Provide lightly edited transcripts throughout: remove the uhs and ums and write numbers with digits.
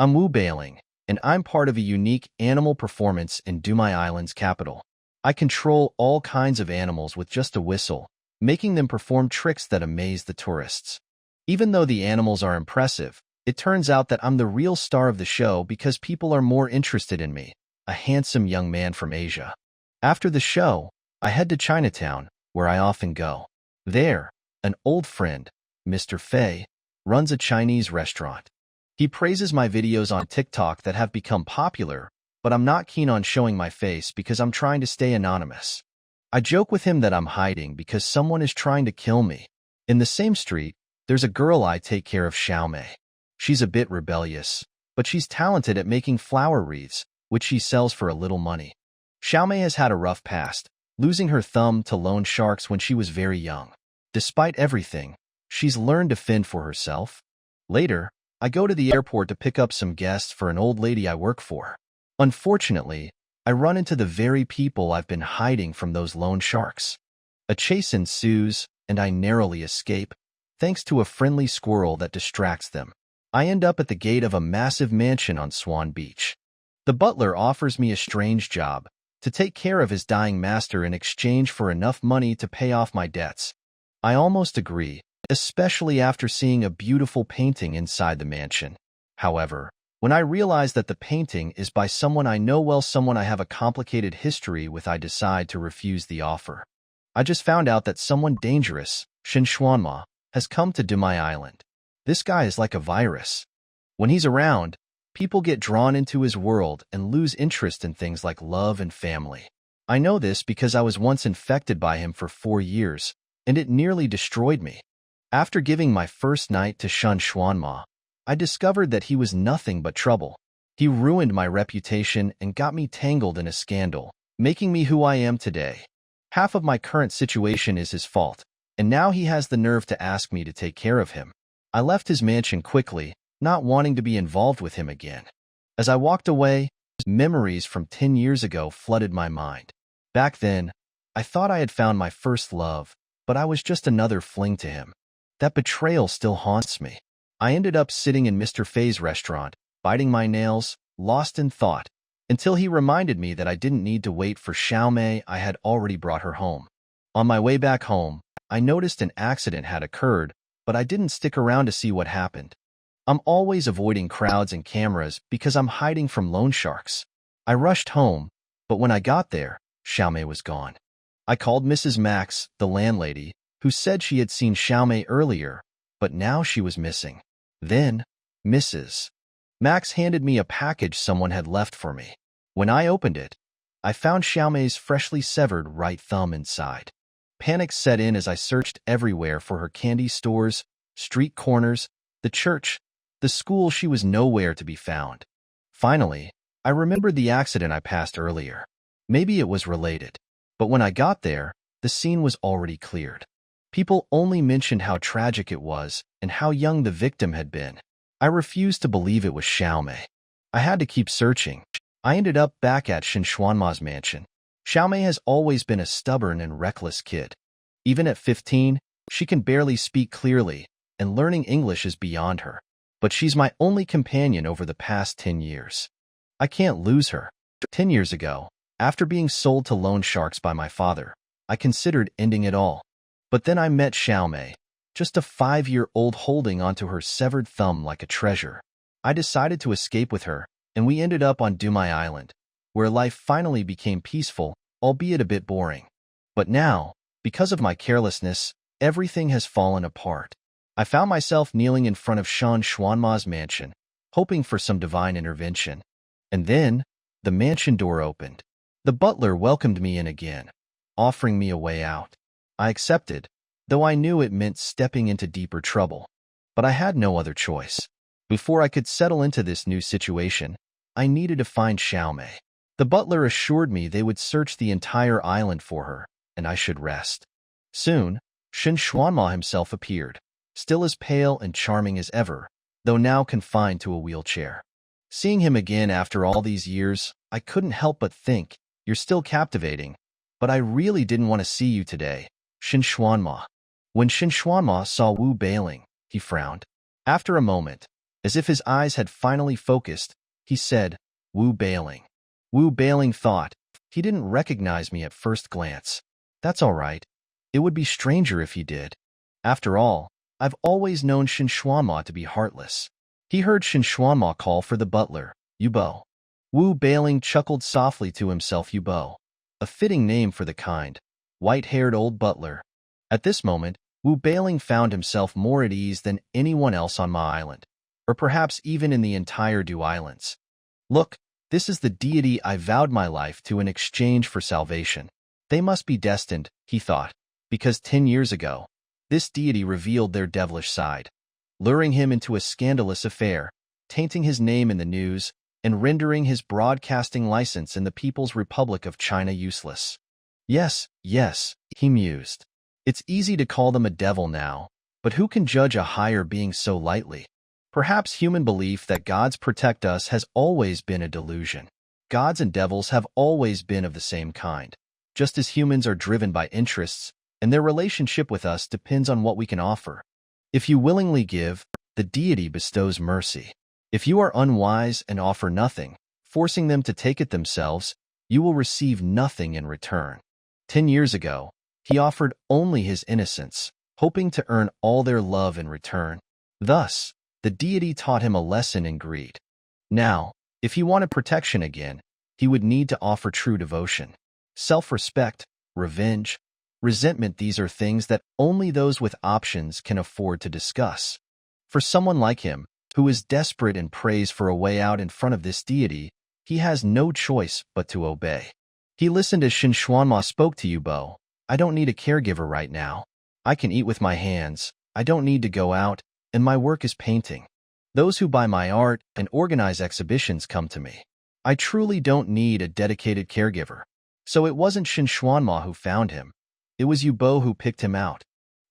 I'm Wu Bailing, and I'm part of a unique animal performance in Dumai Island's capital. I control all kinds of animals with just a whistle, making them perform tricks that amaze the tourists. Even though the animals are impressive, it turns out that I'm the real star of the show because people are more interested in me, a handsome young man from Asia. After the show, I head to Chinatown, where I often go. There, an old friend, Mr. Fei, runs a Chinese restaurant. He praises my videos on TikTok that have become popular, but I'm not keen on showing my face because I'm trying to stay anonymous. I joke with him that I'm hiding because someone is trying to kill me. In the same street, there's a girl I take care of, Xiaomei. She's a bit rebellious, but she's talented at making flower wreaths, which she sells for a little money. Xiaomei has had a rough past, losing her thumb to loan sharks when she was very young. Despite everything, she's learned to fend for herself. Later, I go to the airport to pick up some guests for an old lady I work for. Unfortunately, I run into the very people I've been hiding from those loan sharks. A chase ensues, and I narrowly escape, thanks to a friendly squirrel that distracts them. I end up at the gate of a massive mansion on Swan Beach. The butler offers me a strange job, to take care of his dying master in exchange for enough money to pay off my debts. I almost agree, especially after seeing a beautiful painting inside the mansion. However, when I realize that the painting is by someone I know well, someone I have a complicated history with, I decide to refuse the offer. I just found out that someone dangerous, Shen Xuanma, has come to Dumai Island. This guy is like a virus. When he's around, people get drawn into his world and lose interest in things like love and family. I know this because I was once infected by him for 4 years, and it nearly destroyed me. After giving my first night to Shen Xuanma, I discovered that he was nothing but trouble. He ruined my reputation and got me tangled in a scandal, making me who I am today. Half of my current situation is his fault, and now he has the nerve to ask me to take care of him. I left his mansion quickly, not wanting to be involved with him again. As I walked away, memories from 10 years ago flooded my mind. Back then, I thought I had found my first love, but I was just another fling to him. That betrayal still haunts me. I ended up sitting in Mr. Fei's restaurant, biting my nails, lost in thought, until he reminded me that I didn't need to wait for Xiaomei. I had already brought her home. On my way back home, I noticed an accident had occurred, but I didn't stick around to see what happened. I'm always avoiding crowds and cameras because I'm hiding from loan sharks. I rushed home, but when I got there, Xiaomei was gone. I called Mrs. Max, the landlady, who said she had seen Xiaomei earlier, but now she was missing. Then, Mrs. Max handed me a package someone had left for me. When I opened it, I found Xiaomei's freshly severed right thumb inside. Panic set in as I searched everywhere for her: candy stores, street corners, the church, the school. She was nowhere to be found. Finally, I remembered the accident I passed earlier. Maybe it was related. But when I got there, the scene was already cleared. People only mentioned how tragic it was and how young the victim had been. I refused to believe it was Xiaomei. I had to keep searching. I ended up back at Shen Xuanma's mansion. Xiaomei has always been a stubborn and reckless kid. Even at 15, she can barely speak clearly, and learning English is beyond her. But she's my only companion over the past 10 years. I can't lose her. 10 years ago, after being sold to loan sharks by my father, I considered ending it all. But then I met Xiaomei, just a 5-year-old holding onto her severed thumb like a treasure. I decided to escape with her, and we ended up on Dumai Island, where life finally became peaceful, albeit a bit boring. But now, because of my carelessness, everything has fallen apart. I found myself kneeling in front of Shen Xuanma's mansion, hoping for some divine intervention. And then, the mansion door opened. The butler welcomed me in again, offering me a way out. I accepted, though I knew it meant stepping into deeper trouble. But I had no other choice. Before I could settle into this new situation, I needed to find Xiaomei. The butler assured me they would search the entire island for her, and I should rest. Soon, Shen Xuanma himself appeared, still as pale and charming as ever, though now confined to a wheelchair. Seeing him again after all these years, I couldn't help but think, "You're still captivating, but I really didn't want to see you today, Shen Xuanma." When Shen Xuanma saw Wu Bailing, he frowned. After a moment, As if his eyes had finally focused, he said, "Wu Bailing." Wu Bailing thought, "He didn't recognize me at first glance. That's all right. It would be stranger if he did. After all, I've always known Shen Xuanma to be heartless." He heard Shen Xuanma call for the butler, Yubo. Wu Bailing chuckled softly to himself, Yubo, a fitting name for the kind, white-haired old butler. At this moment, Wu Bailing found himself more at ease than anyone else on Ma Island, or perhaps even in the entire Du Islands. "Look, this is the deity I vowed my life to in exchange for salvation. They must be destined," he thought, because 10 years ago, this deity revealed their devilish side, luring him into a scandalous affair, tainting his name in the news, and rendering his broadcasting license in the People's Republic of China useless. Yes, he mused. It's easy to call them a devil now, but who can judge a higher being so lightly? Perhaps human belief that gods protect us has always been a delusion. Gods and devils have always been of the same kind, just as humans are driven by interests, and their relationship with us depends on what we can offer. If you willingly give, the deity bestows mercy. If you are unwise and offer nothing, forcing them to take it themselves, you will receive nothing in return. 10 years ago, he offered only his innocence, hoping to earn all their love in return. Thus, the deity taught him a lesson in greed. Now, if he wanted protection again, he would need to offer true devotion. Self-respect, revenge, resentment, these are things that only those with options can afford to discuss. For someone like him, who is desperate and prays for a way out in front of this deity, he has no choice but to obey. He listened as Shen Xuanma spoke to Yubo. "I don't need a caregiver right now. I can eat with my hands, I don't need to go out, and my work is painting. Those who buy my art and organize exhibitions come to me. I truly don't need a dedicated caregiver." So it wasn't Shen Xuanma who found him. It was Yubo who picked him out.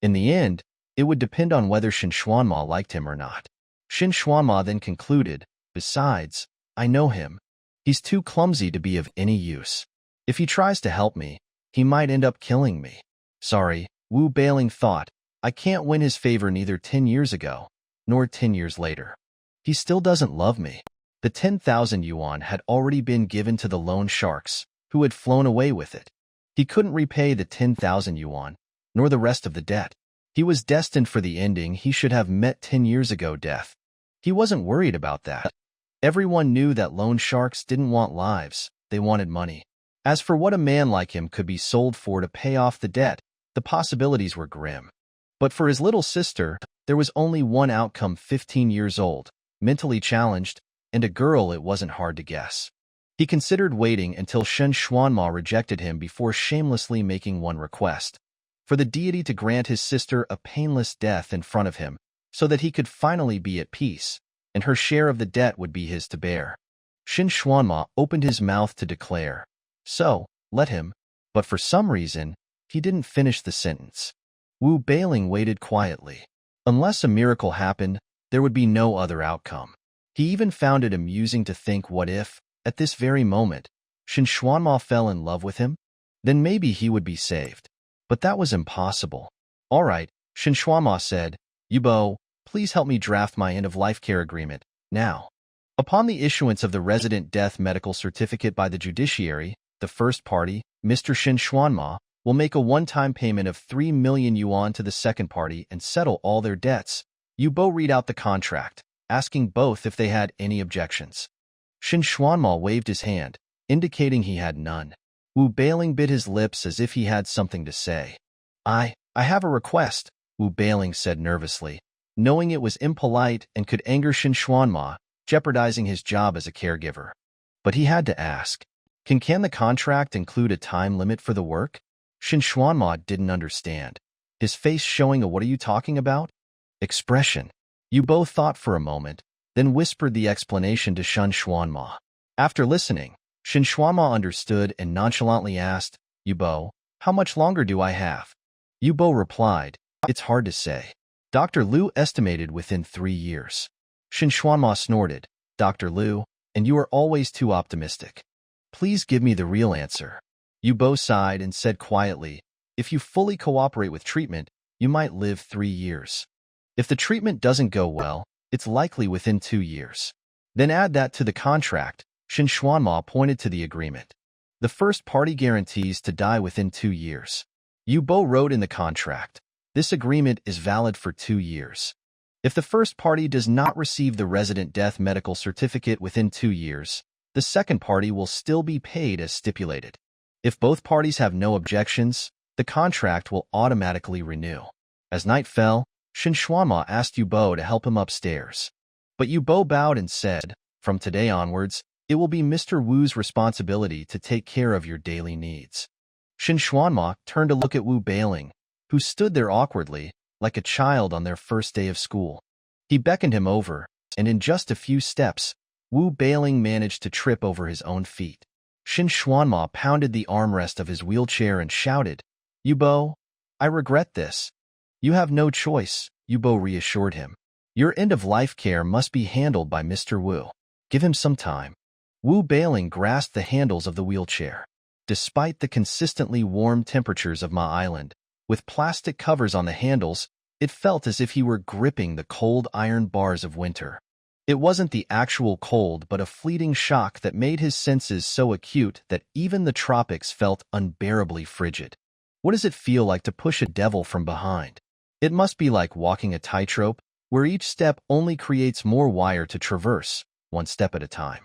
In the end, it would depend on whether Shen Xuanma liked him or not. Shen Xuanma then concluded, "Besides, I know him. He's too clumsy to be of any use. If he tries to help me, he might end up killing me." Sorry, Wu Bailing thought, I can't win his favor neither 10 years ago, nor 10 years later. He still doesn't love me. The 10,000 yuan had already been given to the loan sharks, who had flown away with it. He couldn't repay the 10,000 yuan, nor the rest of the debt. He was destined for the ending he should have met 10 years ago, death. He wasn't worried about that. Everyone knew that loan sharks didn't want lives, they wanted money. As for what a man like him could be sold for to pay off the debt, the possibilities were grim. But for his little sister, there was only one outcome: 15 years old, mentally challenged, and a girl. It wasn't hard to guess. He considered waiting until Shen Xuanma rejected him before shamelessly making one request: for the deity to grant his sister a painless death in front of him, so that he could finally be at peace, and her share of the debt would be his to bear. Shen Xuanma opened his mouth to declare, "So, let him," but for some reason, he didn't finish the sentence. Wu Bailing waited quietly. Unless a miracle happened, there would be no other outcome. He even found it amusing to think, what if, at this very moment, Shen Xuanma fell in love with him? Then maybe he would be saved. But that was impossible. "All right," Shen Xuanma said, "Yubo, please help me draft my end-of-life care agreement, now." Upon the issuance of the resident death medical certificate by the judiciary, the first party, Mr. Shen Xuanma, will make a one-time payment of 3 million yuan to the second party and settle all their debts. Yubo read out the contract, asking both if they had any objections. Shen Xuanma waved his hand, indicating he had none. Wu Bailing bit his lips as if he had something to say. I have a request," Wu Bailing said nervously, knowing it was impolite and could anger Shen Xuanma, jeopardizing his job as a caregiver. But he had to ask, Can the contract include a time limit for the work?" Shen Xuanma didn't understand, his face showing a "what are you talking about?" expression. Yubo thought for a moment, then whispered the explanation to Shen Xuanma. After listening, Shen Xuanma understood and nonchalantly asked, "Yubo, how much longer do I have?" Yubo replied, "It's hard to say. Dr. Liu estimated within 3 years." Shen Xuanma snorted, "Dr. Liu, and you are always too optimistic. Please give me the real answer." Yubo sighed and said quietly, "If you fully cooperate with treatment, you might live 3 years. If the treatment doesn't go well, It's likely within 2 years. Then add that to the contract. Shin Xuanma pointed to the agreement. The first party guarantees to die within 2 years. Yu Bo wrote in the contract. This agreement is valid for 2 years. If the first party does not receive the resident death medical certificate within 2 years, the second party will still be paid as stipulated. If both parties have no objections, the contract will automatically renew. As night fell, Shin Xuanma asked Yu Bo to help him upstairs. But Yu Bo bowed and said, "From today onwards, it will be Mr. Wu's responsibility to take care of your daily needs." Shin Xuanma turned to look at Wu Bailing, who stood there awkwardly, like a child on their first day of school. He beckoned him over, and in just a few steps, Wu Bailing managed to trip over his own feet. Shin Xuanma pounded the armrest of his wheelchair and shouted, "Yu Bo, I regret this." "You have no choice," Yu Bo reassured him. "Your end-of-life care must be handled by Mr. Wu. Give him some time." Wu Bailing grasped the handles of the wheelchair. Despite the consistently warm temperatures of Ma Island, with plastic covers on the handles, it felt as if he were gripping the cold iron bars of winter. It wasn't the actual cold but a fleeting shock that made his senses so acute that even the tropics felt unbearably frigid. What does it feel like to push a devil from behind? It must be like walking a tightrope, where each step only creates more wire to traverse, one step at a time.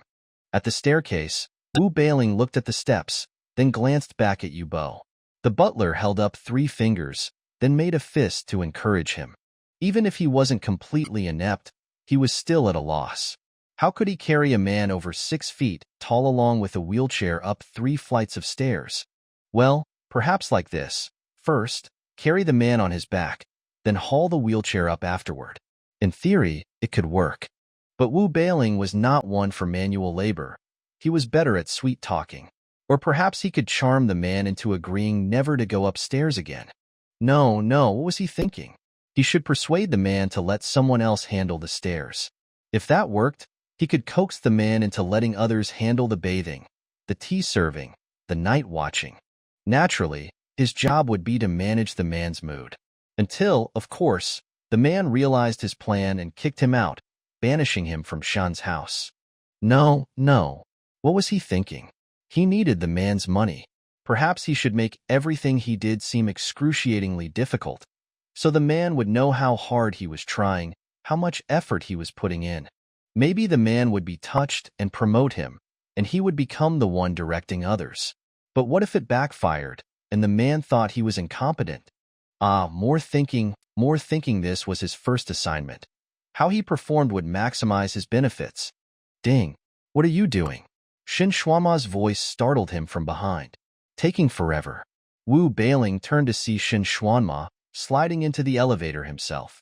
At the staircase, Wu Bailing looked at the steps, then glanced back at Yu Bo. The butler held up 3 fingers, then made a fist to encourage him. Even if he wasn't completely inept, he was still at a loss. How could he carry a man over 6 feet tall along with a wheelchair up 3 flights of stairs? Well, perhaps like this. First, carry the man on his back, then haul the wheelchair up afterward. In theory, it could work. But Wu Bailing was not one for manual labor. He was better at sweet-talking. Or perhaps he could charm the man into agreeing never to go upstairs again. No, what was he thinking? He should persuade the man to let someone else handle the stairs. If that worked, he could coax the man into letting others handle the bathing, the tea serving, the night watching. Naturally, his job would be to manage the man's mood. Until, of course, the man realized his plan and kicked him out, banishing him from Shan's house. No. What was he thinking? He needed the man's money. Perhaps he should make everything he did seem excruciatingly difficult, so the man would know how hard he was trying, how much effort he was putting in. Maybe the man would be touched and promote him, and he would become the one directing others. But what if it backfired, and the man thought he was incompetent? More thinking. This was his first assignment. How he performed would maximize his benefits. Ding. What are you doing? Shin Xuanma's voice startled him from behind. Taking forever. Wu Bailing turned to see Shin Xuanma sliding into the elevator himself.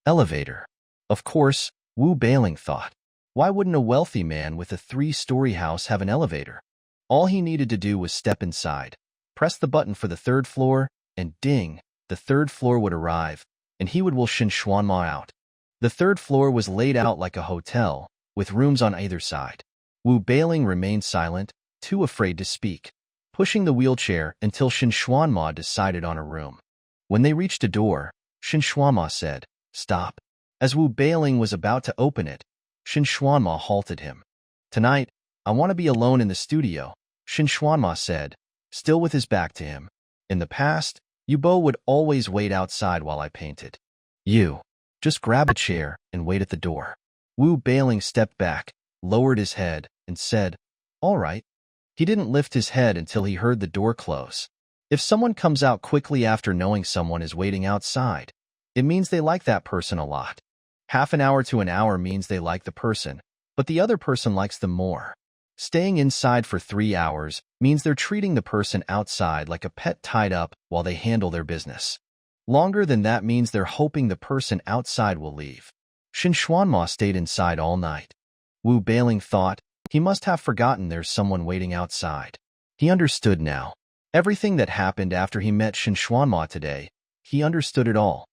Elevator. Of course, Wu Bailing thought. Why wouldn't a wealthy man with a 3-story house have an elevator? All he needed to do was step inside, press the button for the 3rd floor, and ding, the 3rd floor would arrive, and he would will Shin Xuanma out. The 3rd floor was laid out like a hotel, with rooms on either side. Wu Bailing remained silent, too afraid to speak, pushing the wheelchair until Shin Xuanma decided on a room. When they reached a door, Shin Xuanma said, "Stop." As Wu Bailing was about to open it, Shin Xuanma halted him. "Tonight, I want to be alone in the studio," Shin Xuanma said, still with his back to him. "In the past, Yu Bo would always wait outside while I painted. You, just grab a chair and wait at the door." Wu Bailing stepped back, lowered his head, and said, "All right." He didn't lift his head until he heard the door close. If someone comes out quickly after knowing someone is waiting outside, it means they like that person a lot. Half an hour to an hour means they like the person, but the other person likes them more. Staying inside for 3 hours means they're treating the person outside like a pet tied up while they handle their business. Longer than that means they're hoping the person outside will leave. Shin Xuanma stayed inside all night. Wu Bailing thought, he must have forgotten there's someone waiting outside. He understood now. Everything that happened after he met Shin Xuanma today, he understood it all.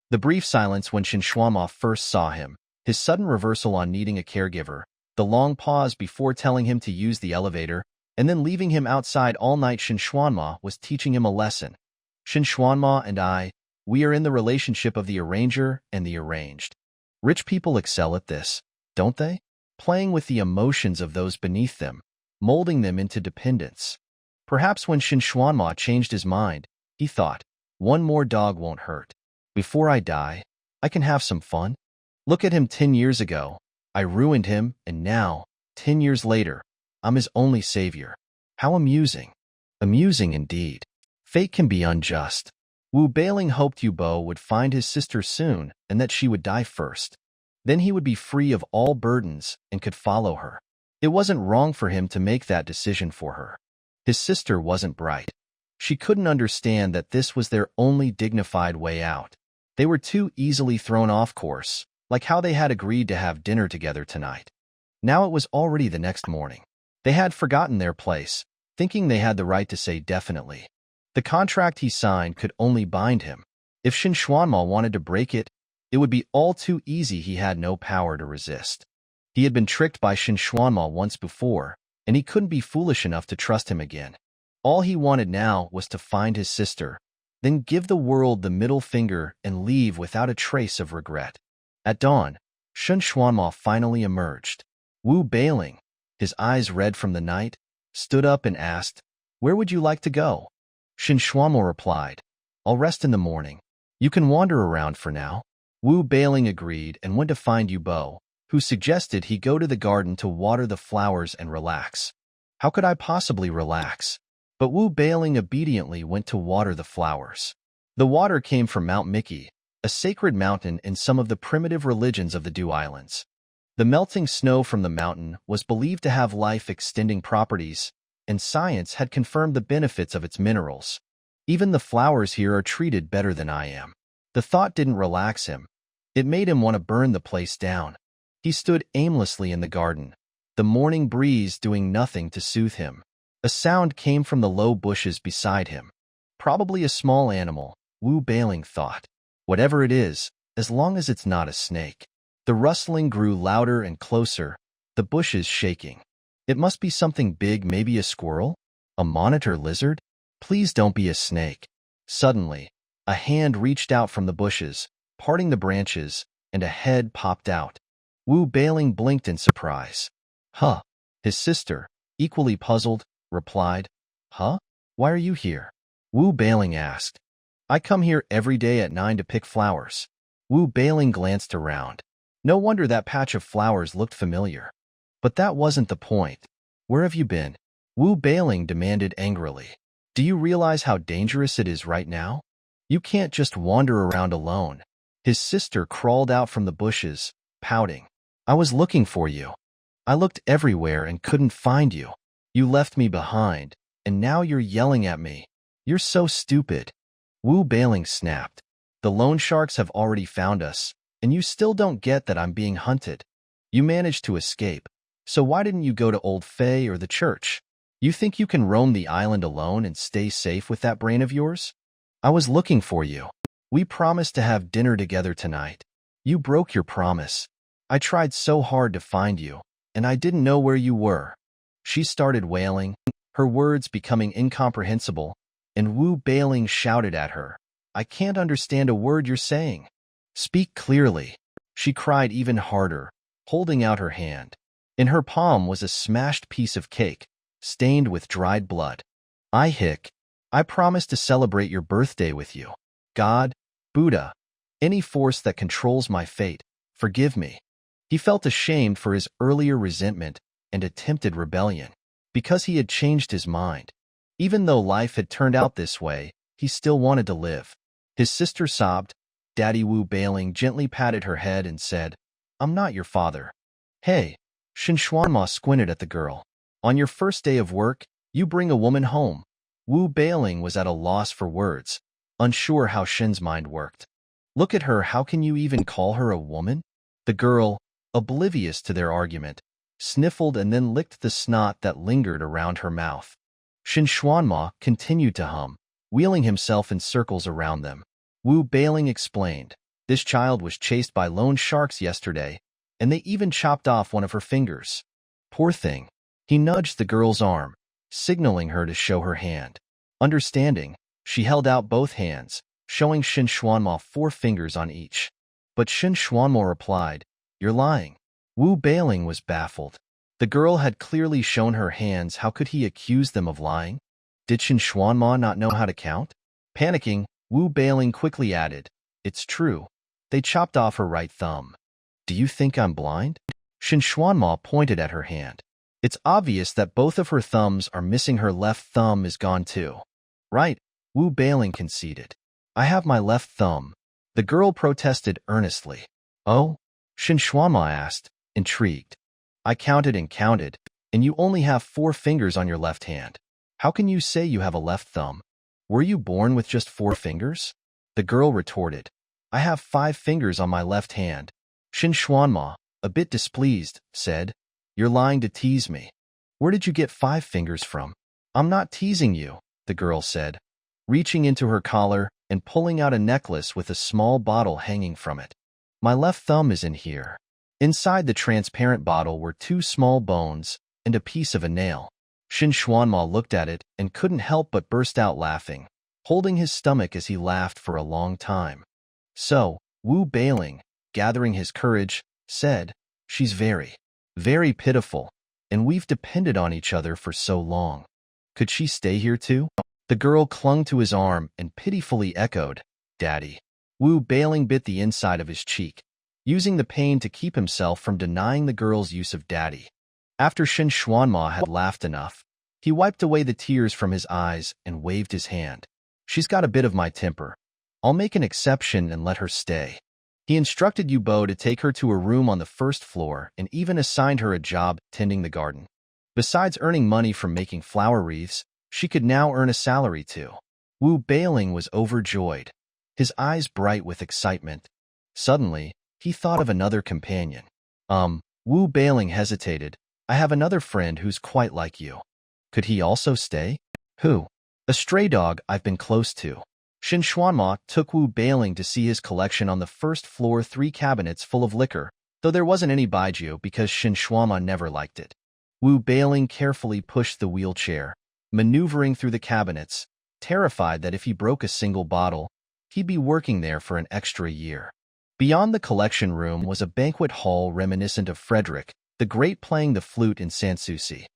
The brief silence when Shin Xuanma first saw him, his sudden reversal on needing a caregiver, the long pause before telling him to use the elevator, and then leaving him outside all night. Shin Xuanma was teaching him a lesson. Shin Xuanma and I, we are in the relationship of the arranger and the arranged. Rich people excel at this, don't they? Playing with the emotions of those beneath them, molding them into dependence. Perhaps when Shinshwanma changed his mind, he thought, one more dog won't hurt. Before I die, I can have some fun. Look at him 10 years ago. I ruined him, and now, 10 years later, I'm his only savior. How amusing. Amusing indeed. Fate can be unjust. Wu Bailing hoped Yu Bo would find his sister soon and that she would die first. Then he would be free of all burdens and could follow her. It wasn't wrong for him to make that decision for her. His sister wasn't bright. She couldn't understand that this was their only dignified way out. They were too easily thrown off course, like how they had agreed to have dinner together tonight. Now it was already the next morning. They had forgotten their place, thinking they had the right to say definitely. The contract he signed could only bind him. If Shinshwanma wanted to break it, it would be all too easy. He had no power to resist. He had been tricked by Shinshwanma once before, and he couldn't be foolish enough to trust him again. All he wanted now was to find his sister, then give the world the middle finger and leave without a trace of regret. At dawn, Shinshwanma finally emerged. Wu Bailing, his eyes red from the night, stood up and asked, "Where would you like to go?" Shinshwanma replied, "I'll rest in the morning. You can wander around for now." Wu Bailing agreed and went to find Yu Bo, who suggested he go to the garden to water the flowers and relax. How could I possibly relax? But Wu Bailing obediently went to water the flowers. The water came from Mount Mickey, a sacred mountain in some of the primitive religions of the Du Islands. The melting snow from the mountain was believed to have life-extending properties, and science had confirmed the benefits of its minerals. Even the flowers here are treated better than I am. The thought didn't relax him. It made him want to burn the place down. He stood aimlessly in the garden, the morning breeze doing nothing to soothe him. A sound came from the low bushes beside him. Probably a small animal, Wu Bailing thought. Whatever it is, as long as it's not a snake. The rustling grew louder and closer, the bushes shaking. It must be something big, maybe a squirrel? A monitor lizard? Please don't be a snake. Suddenly, a hand reached out from the bushes, parting the branches, and a head popped out. Wu Bailing blinked in surprise. Huh? His sister, equally puzzled, replied, Huh? Why are you here? Wu Bailing asked. I come here every day at 9 to pick flowers. Wu Bailing glanced around. No wonder that patch of flowers looked familiar. But that wasn't the point. Where have you been? Wu Bailing demanded angrily. Do you realize how dangerous it is right now? You can't just wander around alone. His sister crawled out from the bushes, pouting. I was looking for you. I looked everywhere and couldn't find you. You left me behind, and now you're yelling at me. You're so stupid. Wu Bailing snapped. The loan sharks have already found us, and you still don't get that I'm being hunted. You managed to escape, so why didn't you go to Old Faye or the church? You think you can roam the island alone and stay safe with that brain of yours? I was looking for you. We promised to have dinner together tonight. You broke your promise. I tried so hard to find you, and I didn't know where you were. She started wailing, her words becoming incomprehensible, and Wu Bailing shouted at her. I can't understand a word you're saying. Speak clearly. She cried even harder, holding out her hand. In her palm was a smashed piece of cake, stained with dried blood. I promised to celebrate your birthday with you. God, Buddha, any force that controls my fate, forgive me. He felt ashamed for his earlier resentment and attempted rebellion, because he had changed his mind. Even though life had turned out this way, he still wanted to live. His sister sobbed. Daddy Wu Bailing gently patted her head and said, I'm not your father. Hey, Shinshwanma squinted at the girl. On your first day of work, you bring a woman home. Wu Bailing was at a loss for words, unsure how Shin's mind worked. Look at her, how can you even call her a woman? The girl, oblivious to their argument, sniffled and then licked the snot that lingered around her mouth. Shinshwanma continued to hum, wheeling himself in circles around them. Wu Bailing explained, this child was chased by loan sharks yesterday, and they even chopped off one of her fingers. Poor thing. He nudged the girl's arm, signaling her to show her hand. Understanding, she held out both hands, showing Shinshwanma 4 fingers on each. But Shin Xuanmo replied, "You're lying." Wu Bailing was baffled. The girl had clearly shown her hands. How could he accuse them of lying? Did Shin Xuanmo not know how to count? Panicking, Wu Bailing quickly added, "It's true. They chopped off her right thumb." "Do you think I'm blind?" Shin Xuanmo pointed at her hand. "It's obvious that both of her thumbs are missing. Her left thumb is gone too." "Right," Wu Bailing conceded. "I have my left thumb." The girl protested earnestly. "Oh?" Shin Xuanmo asked, intrigued. "I counted and counted, and you only have 4 fingers on your left hand. How can you say you have a left thumb? Were you born with just 4 fingers?" The girl retorted, "I have 5 fingers on my left hand." Shin Xuanmo, a bit displeased, said, "You're lying to tease me. Where did you get 5 fingers from?" "I'm not teasing you," the girl said, reaching into her collar and pulling out a necklace with a small bottle hanging from it. "My left thumb is in here." Inside the transparent bottle were 2 small bones and a piece of a nail. Shin Xuanmo looked at it and couldn't help but burst out laughing, holding his stomach as he laughed for a long time. So, Wu Bailing, gathering his courage, said, "She's very, very pitiful, and we've depended on each other for so long. Could she stay here too?" The girl clung to his arm and pitifully echoed, "Daddy." Wu Bailing bit the inside of his cheek, using the pain to keep himself from denying the girl's use of daddy. After Shin Xuanmo had laughed enough, he wiped away the tears from his eyes and waved his hand. "She's got a bit of my temper. I'll make an exception and let her stay." He instructed Yu Bo to take her to a room on the 1st floor and even assigned her a job tending the garden. Besides earning money from making flower wreaths, she could now earn a salary too. Wu Bailing was overjoyed, his eyes bright with excitement. Suddenly, he thought of another companion. Wu Bailing hesitated. "I have another friend who's quite like you. Could he also stay?" "Who?" "A stray dog I've been close to." Shin Xuanmo took Wu Bailing to see his collection on the 1st floor, 3 cabinets full of liquor, though there wasn't any baijiu because Shin Xuanmo never liked it. Wu Bailing carefully pushed the wheelchair, maneuvering through the cabinets, terrified that if he broke a single bottle, he'd be working there for an extra year. Beyond the collection room was a banquet hall reminiscent of Frederick the Great playing the flute in Sanssouci.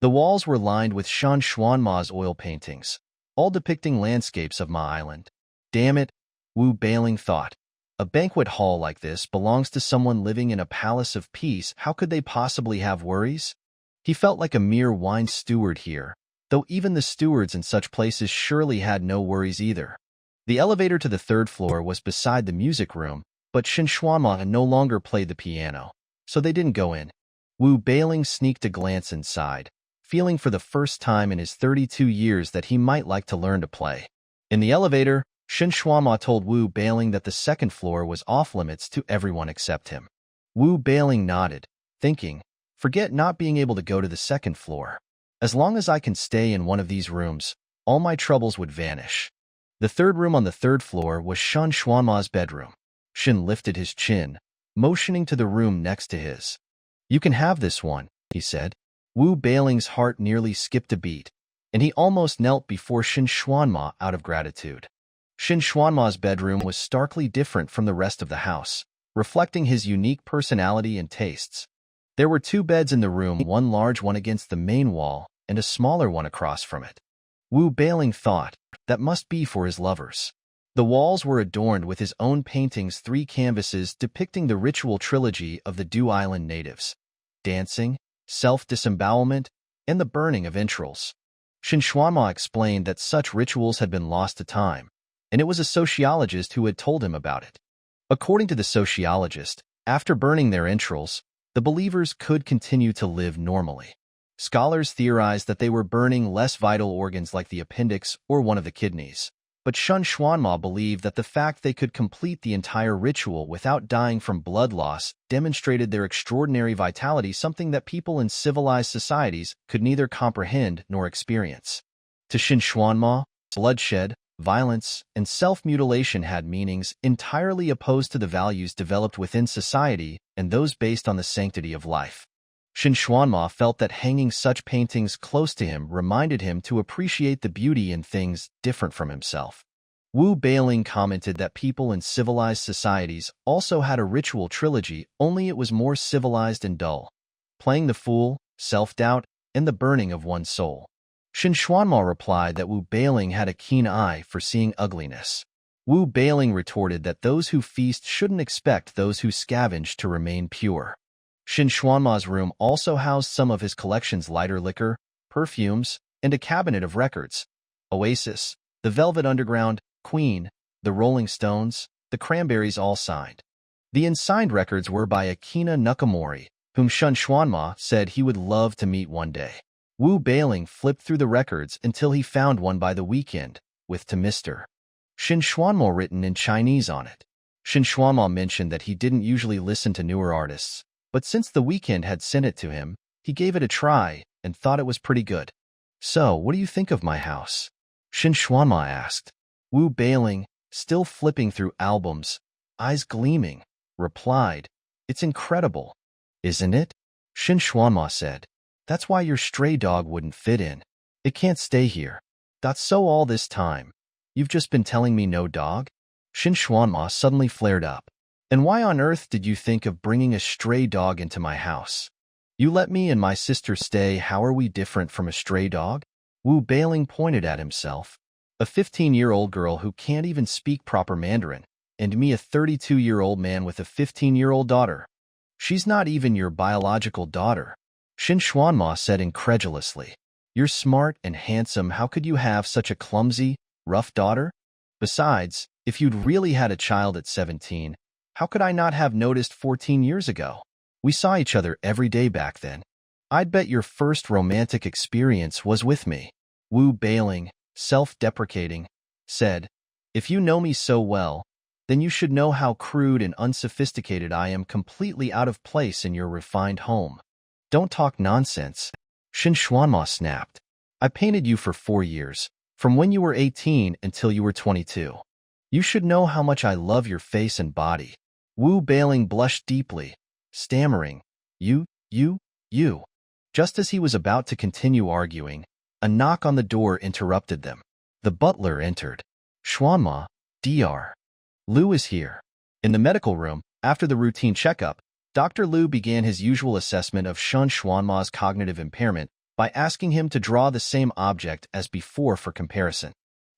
The walls were lined with Shan Xuanma's oil paintings, all depicting landscapes of Ma Island. Damn it, Wu Bailing thought. A banquet hall like this belongs to someone living in a palace of peace. How could they possibly have worries? He felt like a mere wine steward here, though even the stewards in such places surely had no worries either. The elevator to the 3rd floor was beside the music room, but Shin Xuanma no longer played the piano, so they didn't go in. Wu Bailing sneaked a glance inside, feeling for the first time in his 32 years that he might like to learn to play. In the elevator, Shin Xuanma told Wu Bailing that the 2nd floor was off-limits to everyone except him. Wu Bailing nodded, thinking, "Forget not being able to go to the 2nd floor. As long as I can stay in one of these rooms, all my troubles would vanish." The 3rd room on the 3rd floor was Shan Xuanma's bedroom. Shin lifted his chin, motioning to the room next to his. "You can have this one," he said. Wu Bailing's heart nearly skipped a beat, and he almost knelt before Shin Xuanma out of gratitude. Shin Xuanma's bedroom was starkly different from the rest of the house, reflecting his unique personality and tastes. There were 2 beds in the room, one large one against the main wall and a smaller one across from it. Wu Bailing thought, that must be for his lovers. The walls were adorned with his own paintings, 3 canvases depicting the ritual trilogy of the Du Island natives: dancing, self-disembowelment, and the burning of entrails. Shin Xuanma explained that such rituals had been lost to time, and it was a sociologist who had told him about it. According to the sociologist, after burning their entrails, the believers could continue to live normally. Scholars theorized that they were burning less vital organs like the appendix or one of the kidneys. But Shin Xuanma believed that the fact they could complete the entire ritual without dying from blood loss demonstrated their extraordinary vitality, something that people in civilized societies could neither comprehend nor experience. To Shin Xuanma, bloodshed, violence, and self-mutilation had meanings entirely opposed to the values developed within society and those based on the sanctity of life. Shin Xuanma felt that hanging such paintings close to him reminded him to appreciate the beauty in things different from himself. Wu Bailing commented that people in civilized societies also had a ritual trilogy, only it was more civilized and dull. Playing the fool, self-doubt, and the burning of one's soul. Shen Xuanma replied that Wu Bailing had a keen eye for seeing ugliness. Wu Bailing retorted that those who feast shouldn't expect those who scavenge to remain pure. Shen Xuanma's room also housed some of his collection's lighter liquor, perfumes, and a cabinet of records. Oasis, The Velvet Underground, Queen, The Rolling Stones, The Cranberries all signed. The unsigned records were by Akina Nakamori, whom Shen Xuanma said he would love to meet one day. Wu Bailing flipped through the records until he found one by The Weeknd, with to Mr. Shen Xuanma written in Chinese on it. Shen Xuanma mentioned that he didn't usually listen to newer artists, but since The Weeknd had sent it to him, he gave it a try and thought it was pretty good. So, what do you think of my house? Shen Xuanma asked. Wu Bailing, still flipping through albums, eyes gleaming, replied, "It's incredible, isn't it?" Shen Xuanma said, "That's why your stray dog wouldn't fit in. It can't stay here. So all this time, you've just been telling me no dog?" Shen Xuanma suddenly flared up. "And why on earth did you think of bringing a stray dog into my house? You let me and my sister stay. How are we different from a stray dog?" Wu Bailing pointed at himself. "A 15-year-old girl who can't even speak proper Mandarin, and me a 32-year-old man with a 15-year-old daughter. She's not even your biological daughter." Shen Xuanma said incredulously. "You're smart and handsome. How could you have such a clumsy, rough daughter? Besides, if you'd really had a child at 17, how could I not have noticed 14 years ago? We saw each other every day back then. I'd bet your first romantic experience was with me." Wu Bailing, self-deprecating, said, "If you know me so well, then you should know how crude and unsophisticated I am, completely out of place in your refined home." "Don't talk nonsense," Shen Xuanma snapped. "I painted you for 4 years, from when you were 18 until you were 22. You should know how much I love your face and body." Wu Bailing blushed deeply, stammering, You. Just as he was about to continue arguing, a knock on the door interrupted them. The butler entered. "Xuanma, Dr. Lu is here." In the medical room, after the routine checkup, Dr. Lu began his usual assessment of Shen Xuanma's cognitive impairment by asking him to draw the same object as before for comparison.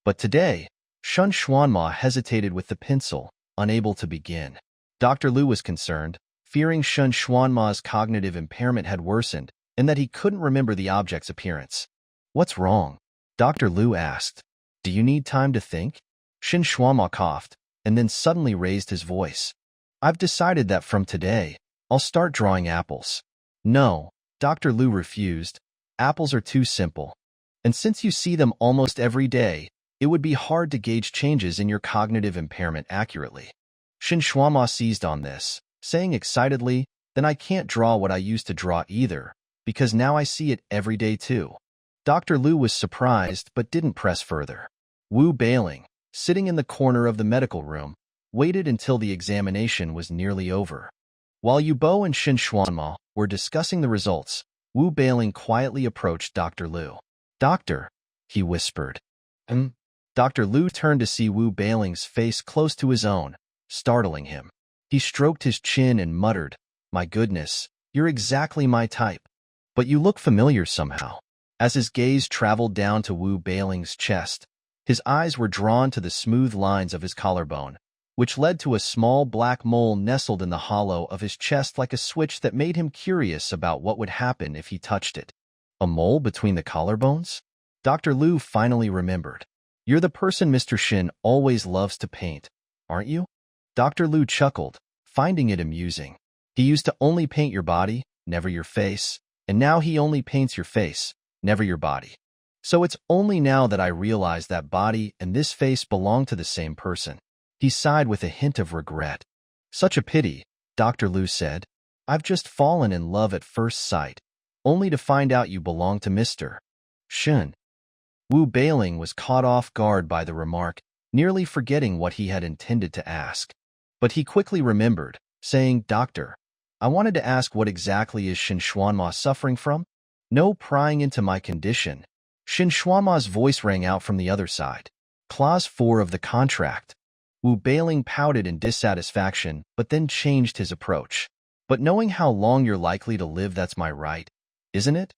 But today, Shen Xuanma hesitated with the pencil, unable to begin. Dr. Lu was concerned, fearing Shen Xuanma's cognitive impairment had worsened and that he couldn't remember the object's appearance. "What's wrong?" Dr. Lu asked. "Do you need time to think?" Shen Xuanma coughed and then suddenly raised his voice. "I've decided that from today, I'll start drawing apples." "No," Dr. Lu refused. "Apples are too simple. And since you see them almost every day, it would be hard to gauge changes in your cognitive impairment accurately." Shen Xuanma seized on this, saying excitedly, "Then I can't draw what I used to draw either, because now I see it every day too." Dr. Lu was surprised but didn't press further. Wu Bailing, sitting in the corner of the medical room, waited until the examination was nearly over. While Yubo and Shen Xuanma were discussing the results, Wu Bailing quietly approached Dr. Lu. "Doctor," he whispered. Dr. Lu turned to see Wu Bailing's face close to his own, startling him. He stroked his chin and muttered, "My goodness, you're exactly my type. But you look familiar somehow." As his gaze traveled down to Wu Bailing's chest, his eyes were drawn to the smooth lines of his collarbone, which led to a small black mole nestled in the hollow of his chest like a switch that made him curious about what would happen if he touched it. A mole between the collarbones? Dr. Lu finally remembered. "You're the person Mr. Shen always loves to paint, aren't you?" Dr. Lu chuckled, finding it amusing. "He used to only paint your body, never your face, and now he only paints your face, never your body. So it's only now that I realize that body and this face belong to the same person." He sighed with a hint of regret. "Such a pity," Dr. Lu said. "I've just fallen in love at first sight, only to find out you belong to Mr. Shen." Wu Bailing was caught off guard by the remark, nearly forgetting what he had intended to ask. But he quickly remembered, saying, "Doctor, I wanted to ask what exactly is Shen Xuanma suffering from?" "No prying into my condition." Shen Xuanma's voice rang out from the other side. Clause 4 of the contract. Wu Beiling pouted in dissatisfaction, but then changed his approach. But knowing how long you're likely to live, that's my right, isn't it?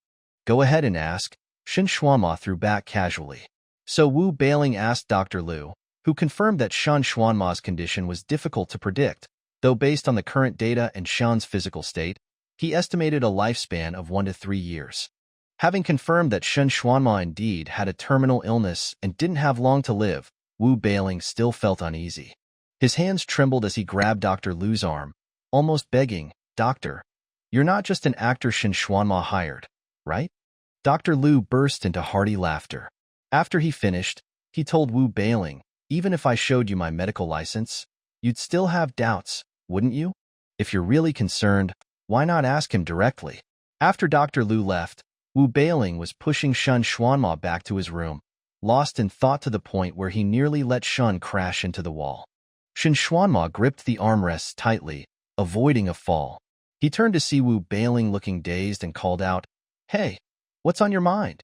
Go ahead and ask, Shen Xuanma threw back casually. So Wu Beiling asked Dr. Liu, who confirmed that Shen Xuanma's condition was difficult to predict, though based on the current data and Shen's physical state, he estimated a lifespan of 1 to 3 years. Having confirmed that Shen Xuanma indeed had a terminal illness and didn't have long to live, Wu Beiling still felt uneasy. His hands trembled as he grabbed Dr. Liu's arm, almost begging, "Doctor, you're not just an actor Shen Xuanma hired, right?" Dr. Liu burst into hearty laughter. After he finished, he told Wu Beiling, "Even if I showed you my medical license, you'd still have doubts, wouldn't you? If you're really concerned, why not ask him directly?" After Dr. Liu left, Wu Beiling was pushing Shen Xuanma back to his room, lost in thought to the point where he nearly let Shen crash into the wall. Shen Xuanma gripped the armrests tightly, avoiding a fall. He turned to see Wu Beiling looking dazed and called out, "Hey, what's on your mind?"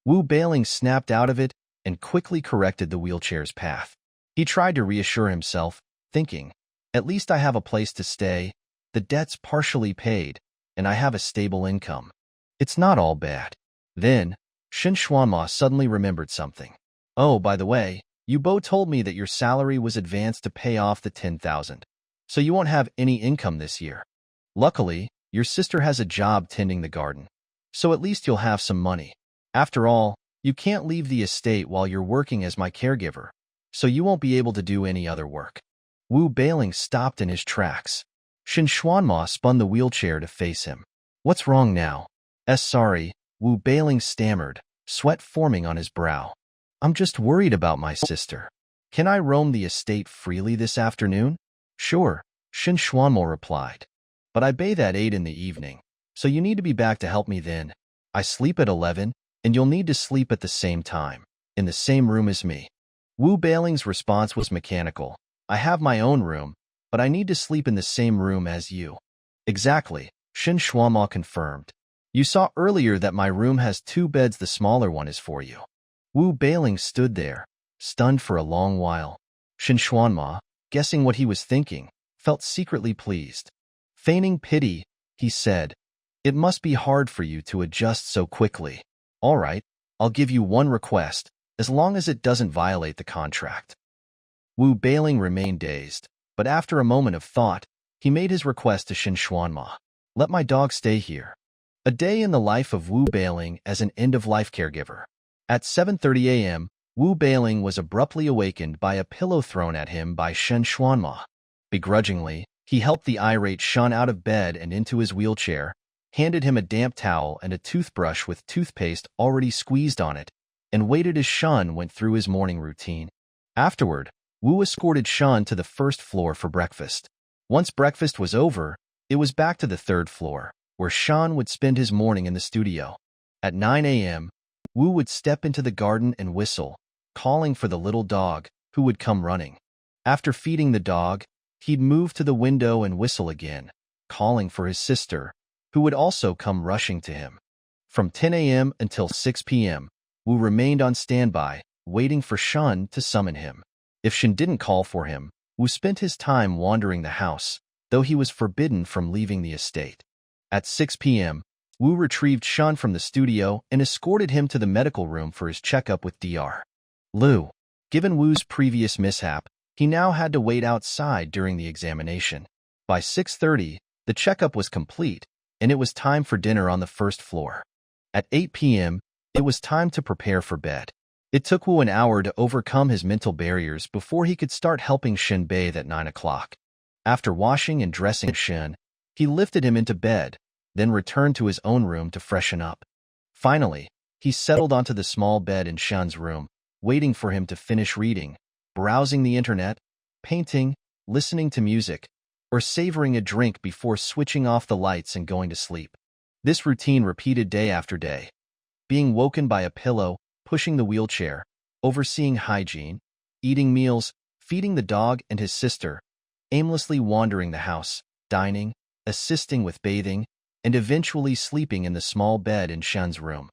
Wu Beiling snapped out of it and quickly corrected the wheelchair's path. He tried to reassure himself, thinking, "At least I have a place to stay, the debt's partially paid, and I have a stable income. It's not all bad." Then, Shen Xuanma suddenly remembered something. "Oh, by the way, you Bo told me that your salary was advanced to pay off the 10,000, so you won't have any income this year. Luckily, your sister has a job tending the garden, so at least you'll have some money. After all, you can't leave the estate while you're working as my caregiver, so you won't be able to do any other work." Wu Beiling stopped in his tracks. Shen Xuanma spun the wheelchair to face him. "What's wrong now?" Sorry, Wu Beiling stammered, sweat forming on his brow. "I'm just worried about my sister. Can I roam the estate freely this afternoon?" "Sure," Shen Xuanma replied. "But I bathe at 8 in the evening, so you need to be back to help me then. I sleep at 11, and you'll need to sleep at the same time, in the same room as me." Wu Beiling's response was mechanical. "I have my own room, but I need to sleep in the same room as you." "Exactly," Shen Xuanma confirmed. "You saw earlier that my room has 2 beds, the smaller one is for you." Wu Beiling stood there, stunned for a long while. Shen Xuanma, guessing what he was thinking, felt secretly pleased. Feigning pity, he said, "It must be hard for you to adjust so quickly. All right, I'll give you one request, as long as it doesn't violate the contract." Wu Beiling remained dazed, but after a moment of thought, he made his request to Shen Xuanma. "Let my dog stay here." A day in the life of Wu Beiling as an end-of-life caregiver. At 7:30 a.m., Wu Beiling was abruptly awakened by a pillow thrown at him by Shen Xuanma. Begrudgingly, he helped the irate Shen out of bed and into his wheelchair, handed him a damp towel and a toothbrush with toothpaste already squeezed on it, and waited as Shen went through his morning routine. Afterward, Wu escorted Shen to the first floor for breakfast. Once breakfast was over, it was back to the 3rd floor, where Shen would spend his morning in the studio. At 9 a.m., Wu would step into the garden and whistle, calling for the little dog, who would come running. After feeding the dog, he'd move to the window and whistle again, calling for his sister, who would also come rushing to him. From 10 a.m. until 6 p.m., Wu remained on standby, waiting for Shen to summon him. If Shen didn't call for him, Wu spent his time wandering the house, though he was forbidden from leaving the estate. At 6 p.m., Wu retrieved Shen from the studio and escorted him to the medical room for his checkup with Dr. Liu. Given Wu's previous mishap, he now had to wait outside during the examination. By 6:30, the checkup was complete, and it was time for dinner on the 1st floor. At 8 p.m., it was time to prepare for bed. It took Wu an hour to overcome his mental barriers before he could start helping Shen bathe at 9 o'clock. After washing and dressing Shen, he lifted him into bed, then returned to his own room to freshen up. Finally, he settled onto the small bed in Shen's room, waiting for him to finish reading, browsing the internet, painting, listening to music, or savoring a drink before switching off the lights and going to sleep. This routine repeated day after day. Being woken by a pillow, pushing the wheelchair, overseeing hygiene, eating meals, feeding the dog and his sister, aimlessly wandering the house, dining, assisting with bathing, and eventually sleeping in the small bed in Shen's room.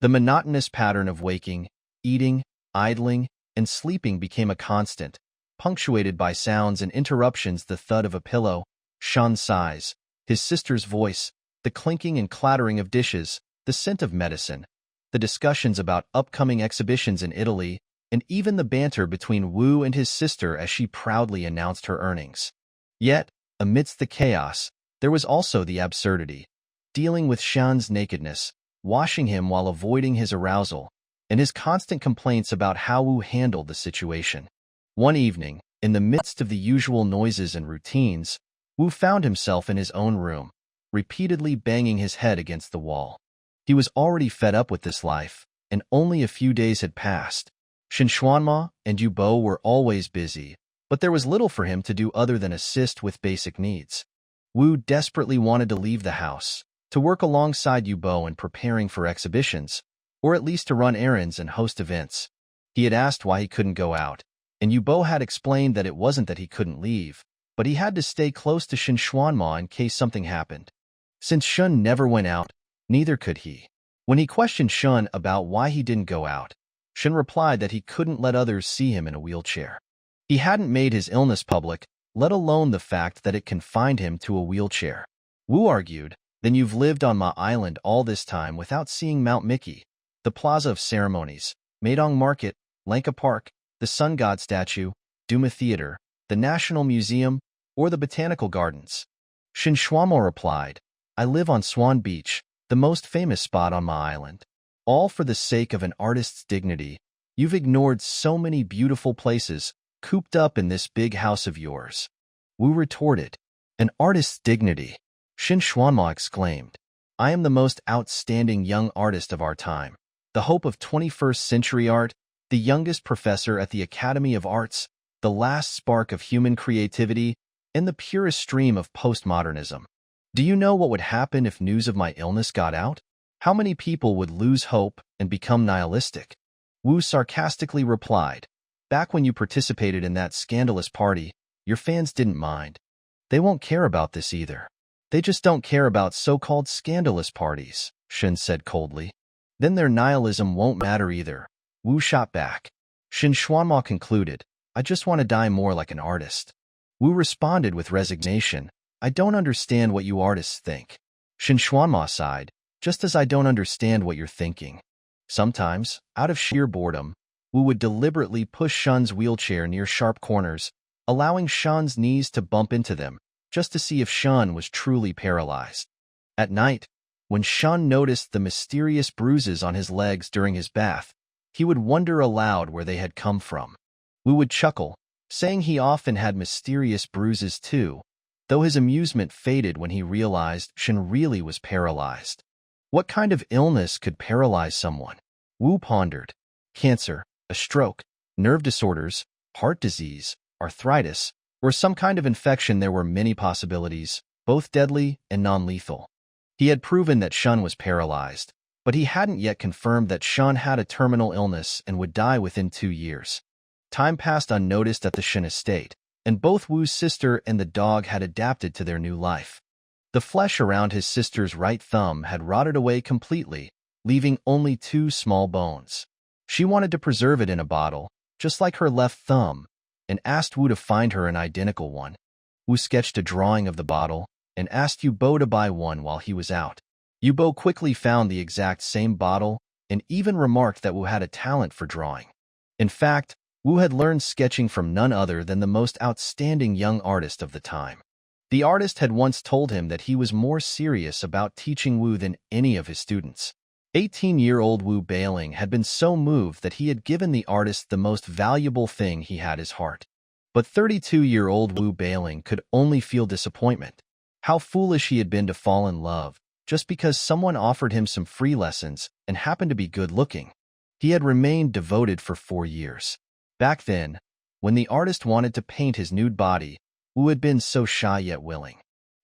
The monotonous pattern of waking, eating, idling, and sleeping became a constant, punctuated by sounds and interruptions: the thud of a pillow, Shan's sighs, his sister's voice, the clinking and clattering of dishes, the scent of medicine, the discussions about upcoming exhibitions in Italy, and even the banter between Wu and his sister as she proudly announced her earnings. Yet, amidst the chaos, there was also the absurdity. Dealing with Shan's nakedness, washing him while avoiding his arousal, and his constant complaints about how Wu handled the situation. One evening, in the midst of the usual noises and routines, Wu found himself in his own room, repeatedly banging his head against the wall. He was already fed up with this life, and only a few days had passed. Shen Xuanma and Yu Bo were always busy, but there was little for him to do other than assist with basic needs. Wu desperately wanted to leave the house, to work alongside Yu Bo in preparing for exhibitions, or at least to run errands and host events. He had asked why he couldn't go out, and Yu Bo had explained that it wasn't that he couldn't leave, but he had to stay close to Shen Xuanma in case something happened. Since Shen never went out, neither could he. When he questioned Shen about why he didn't go out, Shen replied that he couldn't let others see him in a wheelchair. He hadn't made his illness public, let alone the fact that it confined him to a wheelchair. Wu argued, "Then you've lived on my island all this time without seeing Mount Mickey, the Plaza of Ceremonies, Meidong Market, Lanka Park, the Sun God statue, Duma Theater, the National Museum, or the Botanical Gardens." Shen Xuanmo replied, "I live on Swan Beach, the most famous spot on my island. All for the sake of an artist's dignity. You've ignored so many beautiful places, cooped up in this big house of yours." Wu retorted, "An artist's dignity?" Shen Xuanma exclaimed, "I am the most outstanding young artist of our time, the hope of 21st century art, the youngest professor at the Academy of Arts, the last spark of human creativity, and the purest stream of postmodernism. Do you know what would happen if news of my illness got out? How many people would lose hope and become nihilistic?" Wu sarcastically replied, "Back when you participated in that scandalous party, your fans didn't mind. They won't care about this either. They just don't care about so-called scandalous parties," Shen said coldly. "Then their nihilism won't matter either," Wu shot back. Shen Xuanma concluded, "I just want to die more like an artist." Wu responded with resignation, "I don't understand what you artists think." Shen Xuanma sighed, "Just as I don't understand what you're thinking." Sometimes, out of sheer boredom, Wu would deliberately push Shen's wheelchair near sharp corners, allowing Shen's knees to bump into them, just to see if Shen was truly paralyzed. At night, when Shen noticed the mysterious bruises on his legs during his bath, he would wonder aloud where they had come from. Wu would chuckle, saying he often had mysterious bruises too, though his amusement faded when he realized Shen really was paralyzed. What kind of illness could paralyze someone? Wu pondered. Cancer, a stroke, nerve disorders, heart disease, arthritis, or some kind of infection. There were many possibilities, both deadly and non-lethal. He had proven that Shen was paralyzed, but he hadn't yet confirmed that Shen had a terminal illness and would die within 2 years. Time passed unnoticed at the Shen estate, and both Wu's sister and the dog had adapted to their new life. The flesh around his sister's right thumb had rotted away completely, leaving only 2 small bones. She wanted to preserve it in a bottle, just like her left thumb, and asked Wu to find her an identical one. Wu sketched a drawing of the bottle and asked Yu Bo to buy one while he was out. Yu Bo quickly found the exact same bottle and even remarked that Wu had a talent for drawing. In fact, Wu had learned sketching from none other than the most outstanding young artist of the time. The artist had once told him that he was more serious about teaching Wu than any of his students. 18-year-old Wu Bailing had been so moved that he had given the artist the most valuable thing he had, his heart. But 32-year-old Wu Bailing could only feel disappointment. How foolish he had been to fall in love, just because someone offered him some free lessons and happened to be good-looking. He had remained devoted for 4 years. Back then, when the artist wanted to paint his nude body, Wu had been so shy yet willing.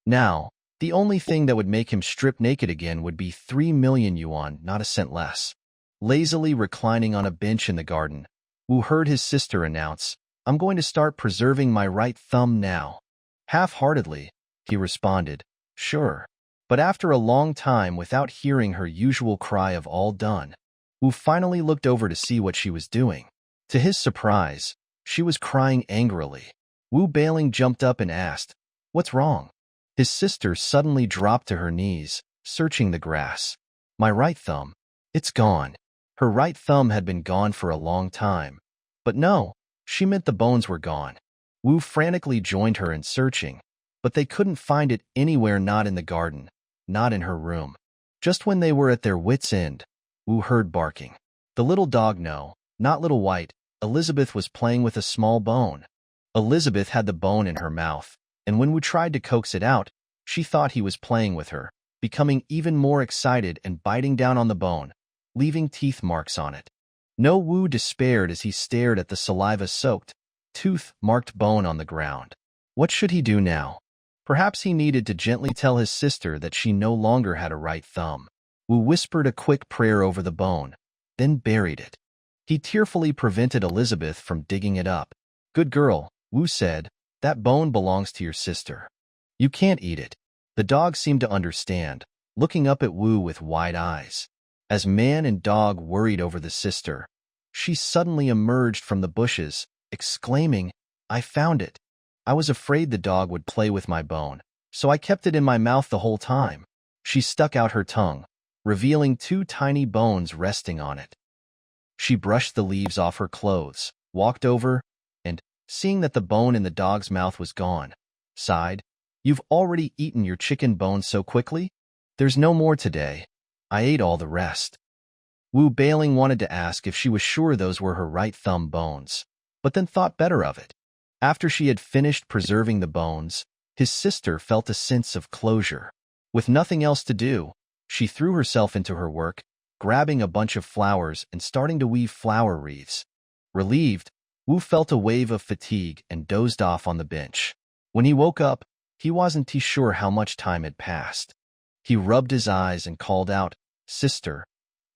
Now, the only thing that would make him strip naked again would be 3 million yuan, not a cent less. Lazily reclining on a bench in the garden, Wu heard his sister announce, "I'm going to start preserving my right thumb now." Half-heartedly, he responded, "Sure." But after a long time without hearing her usual cry of "all done," Wu finally looked over to see what she was doing. To his surprise, she was crying angrily. Wu Bailing jumped up and asked, "What's wrong?" His sister suddenly dropped to her knees, searching the grass. "My right thumb. It's gone." Her right thumb had been gone for a long time. But no, she meant the bones were gone. Wu frantically joined her in searching, but they couldn't find it anywhere, not in the garden, not in her room. Just when they were at their wits' end, Wu heard barking. The little dog, no, not Little White, Elizabeth, was playing with a small bone. Elizabeth had the bone in her mouth, and when Wu tried to coax it out, she thought he was playing with her, becoming even more excited and biting down on the bone, leaving teeth marks on it. No, Wu despaired as he stared at the saliva-soaked, tooth-marked bone on the ground. What should he do now? Perhaps he needed to gently tell his sister that she no longer had a right thumb. Wu whispered a quick prayer over the bone, then buried it. He tearfully prevented Elizabeth from digging it up. "Good girl," Wu said, "that bone belongs to your sister. You can't eat it." The dog seemed to understand, looking up at Wu with wide eyes. As man and dog worried over the sister, she suddenly emerged from the bushes, exclaiming, "I found it. I was afraid the dog would play with my bone, so I kept it in my mouth the whole time." She stuck out her tongue, revealing 2 tiny bones resting on it. She brushed the leaves off her clothes, walked over, and, seeing that the bone in the dog's mouth was gone, sighed, "You've already eaten your chicken bones so quickly? There's no more today. I ate all the rest." Wu Bailing wanted to ask if she was sure those were her right thumb bones, but then thought better of it. After she had finished preserving the bones, his sister felt a sense of closure. With nothing else to do, she threw herself into her work, grabbing a bunch of flowers and starting to weave flower wreaths. Relieved, Wu felt a wave of fatigue and dozed off on the bench. When he woke up, he wasn't too sure how much time had passed. He rubbed his eyes and called out, "Sister,"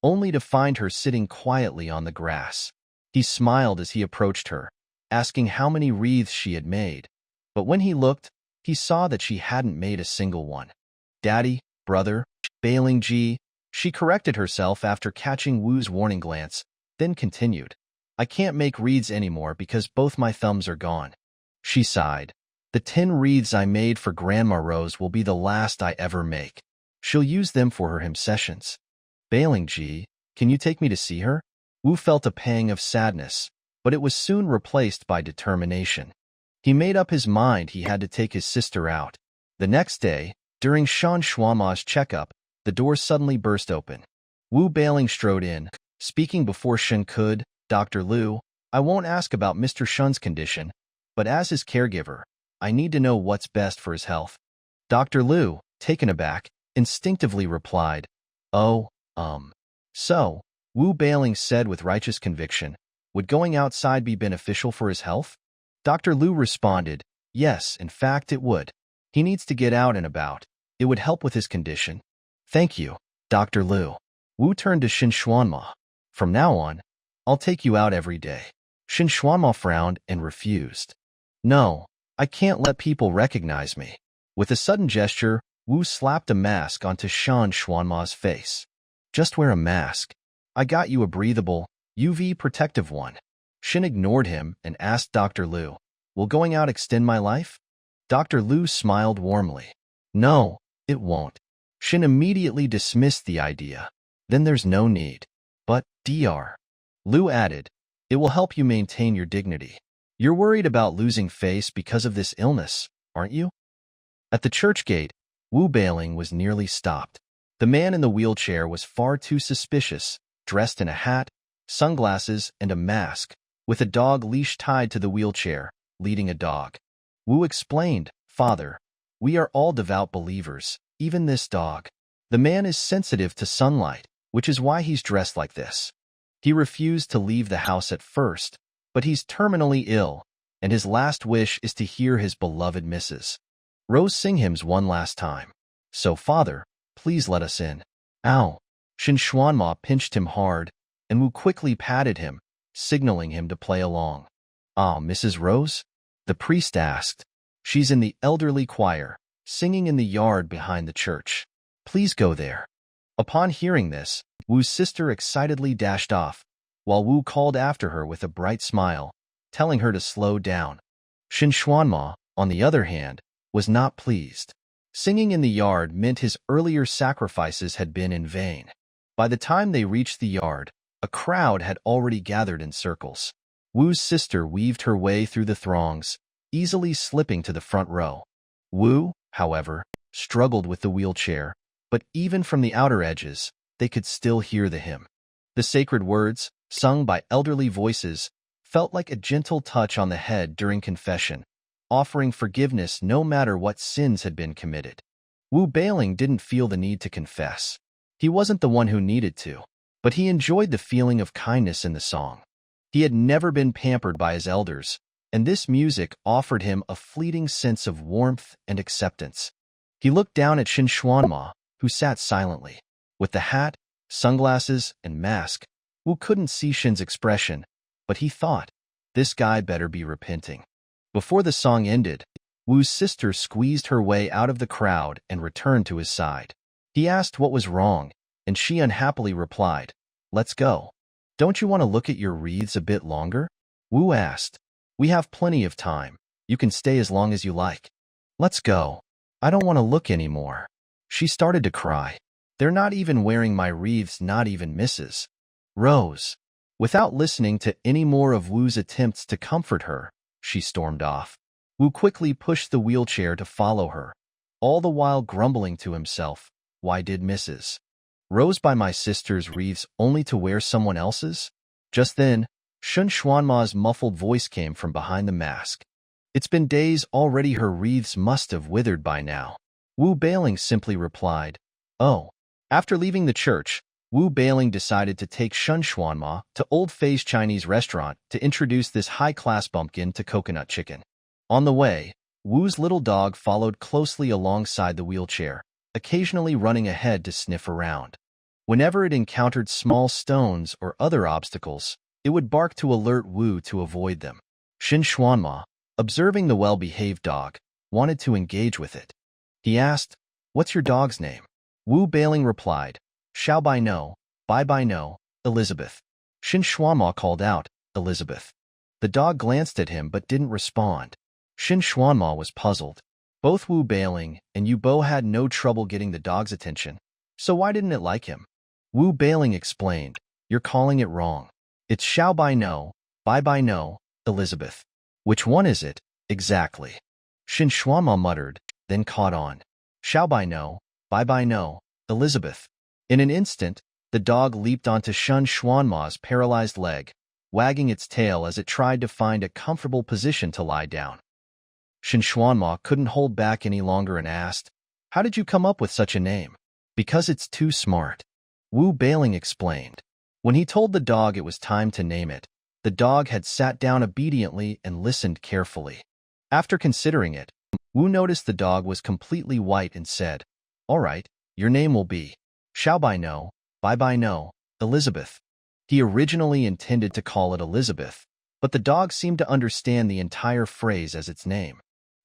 only to find her sitting quietly on the grass. He smiled as he approached her, asking how many wreaths she had made. But when he looked, he saw that she hadn't made a single one. "Daddy, brother, Bailing Ji," she corrected herself after catching Wu's warning glance, then continued, "I can't make wreaths anymore because both my thumbs are gone." She sighed. "The 10 wreaths I made for Grandma Rose will be the last I ever make. She'll use them for her hymn sessions." "Bailing Ji, can you take me to see her?" Wu felt a pang of sadness, but it was soon replaced by determination. He made up his mind he had to take his sister out. The next day, during Shan Xuanma's checkup, the door suddenly burst open. Wu Bailing strode in, speaking before Shen could. "Dr. Liu, I won't ask about Mr. Shen's condition, but as his caregiver, I need to know what's best for his health." Dr. Liu, taken aback, instinctively replied, "Oh, So," Wu Bailing said with righteous conviction, "would going outside be beneficial for his health?" Dr. Liu responded, "Yes, in fact it would. He needs to get out and about. It would help with his condition." "Thank you, Dr. Liu." Wu turned to Shin Xuanma. "From now on, I'll take you out every day." Shin Xuanma frowned and refused. "No, I can't let people recognize me." With a sudden gesture, Wu slapped a mask onto Shan Xuanma's face. "Just wear a mask. I got you a breathable, UV protective one." Shin ignored him and asked Dr. Liu, "Will going out extend my life?" Dr. Liu smiled warmly. "No, it won't." Shin immediately dismissed the idea. "Then there's no need." "But, Dr. Liu added, "it will help you maintain your dignity. You're worried about losing face because of this illness, aren't you?" At the church gate, Wu Bailing was nearly stopped. The man in the wheelchair was far too suspicious, dressed in a hat, sunglasses, and a mask, with a dog leash tied to the wheelchair, leading a dog. Wu explained, "Father, we are all devout believers, even this dog. The man is sensitive to sunlight, which is why he's dressed like this. He refused to leave the house at first, but he's terminally ill, and his last wish is to hear his beloved Mrs. Rose sing hymns one last time. So, Father, please let us in." "Ow!" Shin Xuanma pinched him hard, and Wu quickly patted him, signaling him to play along. "Ah, Mrs. Rose?" the priest asked. "She's in the elderly choir, singing in the yard behind the church. Please go there." Upon hearing this, Wu's sister excitedly dashed off, while Wu called after her with a bright smile, telling her to slow down. Shen Xuanma, on the other hand, was not pleased. Singing in the yard meant his earlier sacrifices had been in vain. By the time they reached the yard, a crowd had already gathered in circles. Wu's sister weaved her way through the throngs, easily slipping to the front row. Wu, however, struggled with the wheelchair, but even from the outer edges, they could still hear the hymn. The sacred words, sung by elderly voices, felt like a gentle touch on the head during confession, offering forgiveness no matter what sins had been committed. Wu Bailing didn't feel the need to confess. He wasn't the one who needed to, but he enjoyed the feeling of kindness in the song. He had never been pampered by his elders, and this music offered him a fleeting sense of warmth and acceptance. He looked down at Shen Xuanma, who sat silently. With the hat, sunglasses, and mask, Wu couldn't see Shen's expression, but he thought, this guy better be repenting. Before the song ended, Wu's sister squeezed her way out of the crowd and returned to his side. He asked what was wrong, and she unhappily replied, "Let's go. Don't you want to look at your wreaths a bit longer?" Wu asked, "We have plenty of time. You can stay as long as you like." "Let's go. I don't want to look anymore." She started to cry. "They're not even wearing my wreaths, not even Mrs. Rose." Without listening to any more of Wu's attempts to comfort her, she stormed off. Wu quickly pushed the wheelchair to follow her, all the while grumbling to himself, "Why did Mrs. Rose buy my sister's wreaths only to wear someone else's?" Just then, Shen Xuanma's muffled voice came from behind the mask. "It's been days already, her wreaths must have withered by now." Wu Bailing simply replied, "Oh." After leaving the church, Wu Bailing decided to take Shen Xuanma to Old Fei's Chinese restaurant to introduce this high-class bumpkin to Coconut Chicken. On the way, Wu's little dog followed closely alongside the wheelchair, occasionally running ahead to sniff around. Whenever it encountered small stones or other obstacles, it would bark to alert Wu to avoid them. Shen Xuanma, observing the well-behaved dog, wanted to engage with it. He asked, "What's your dog's name?" Wu Bailing replied, "Xiao Bai No, Bai Bai No, Elizabeth." Shen Xuanma called out, "Elizabeth." The dog glanced at him but didn't respond. Shen Xuanma was puzzled. Both Wu Bailing and Yu Bo had no trouble getting the dog's attention, so why didn't it like him? Wu Bailing explained, "You're calling it wrong. It's Xiao Bai No, Bai Bai No, Elizabeth." "Which one is it, exactly?" Shen Xuanma muttered, then caught on. "Xiao Bai No, Bai Bai No, Elizabeth." In an instant, the dog leaped onto Shen Xuanma's paralyzed leg, wagging its tail as it tried to find a comfortable position to lie down. Shen Xuanma couldn't hold back any longer and asked, "How did you come up with such a name?" "Because it's too smart," Wu Bailing explained. When he told the dog it was time to name it, the dog had sat down obediently and listened carefully. After considering it, Wu noticed the dog was completely white and said, "All right, your name will be Xiao Bai No, Bai Bai No, Elizabeth." He originally intended to call it Elizabeth, but the dog seemed to understand the entire phrase as its name.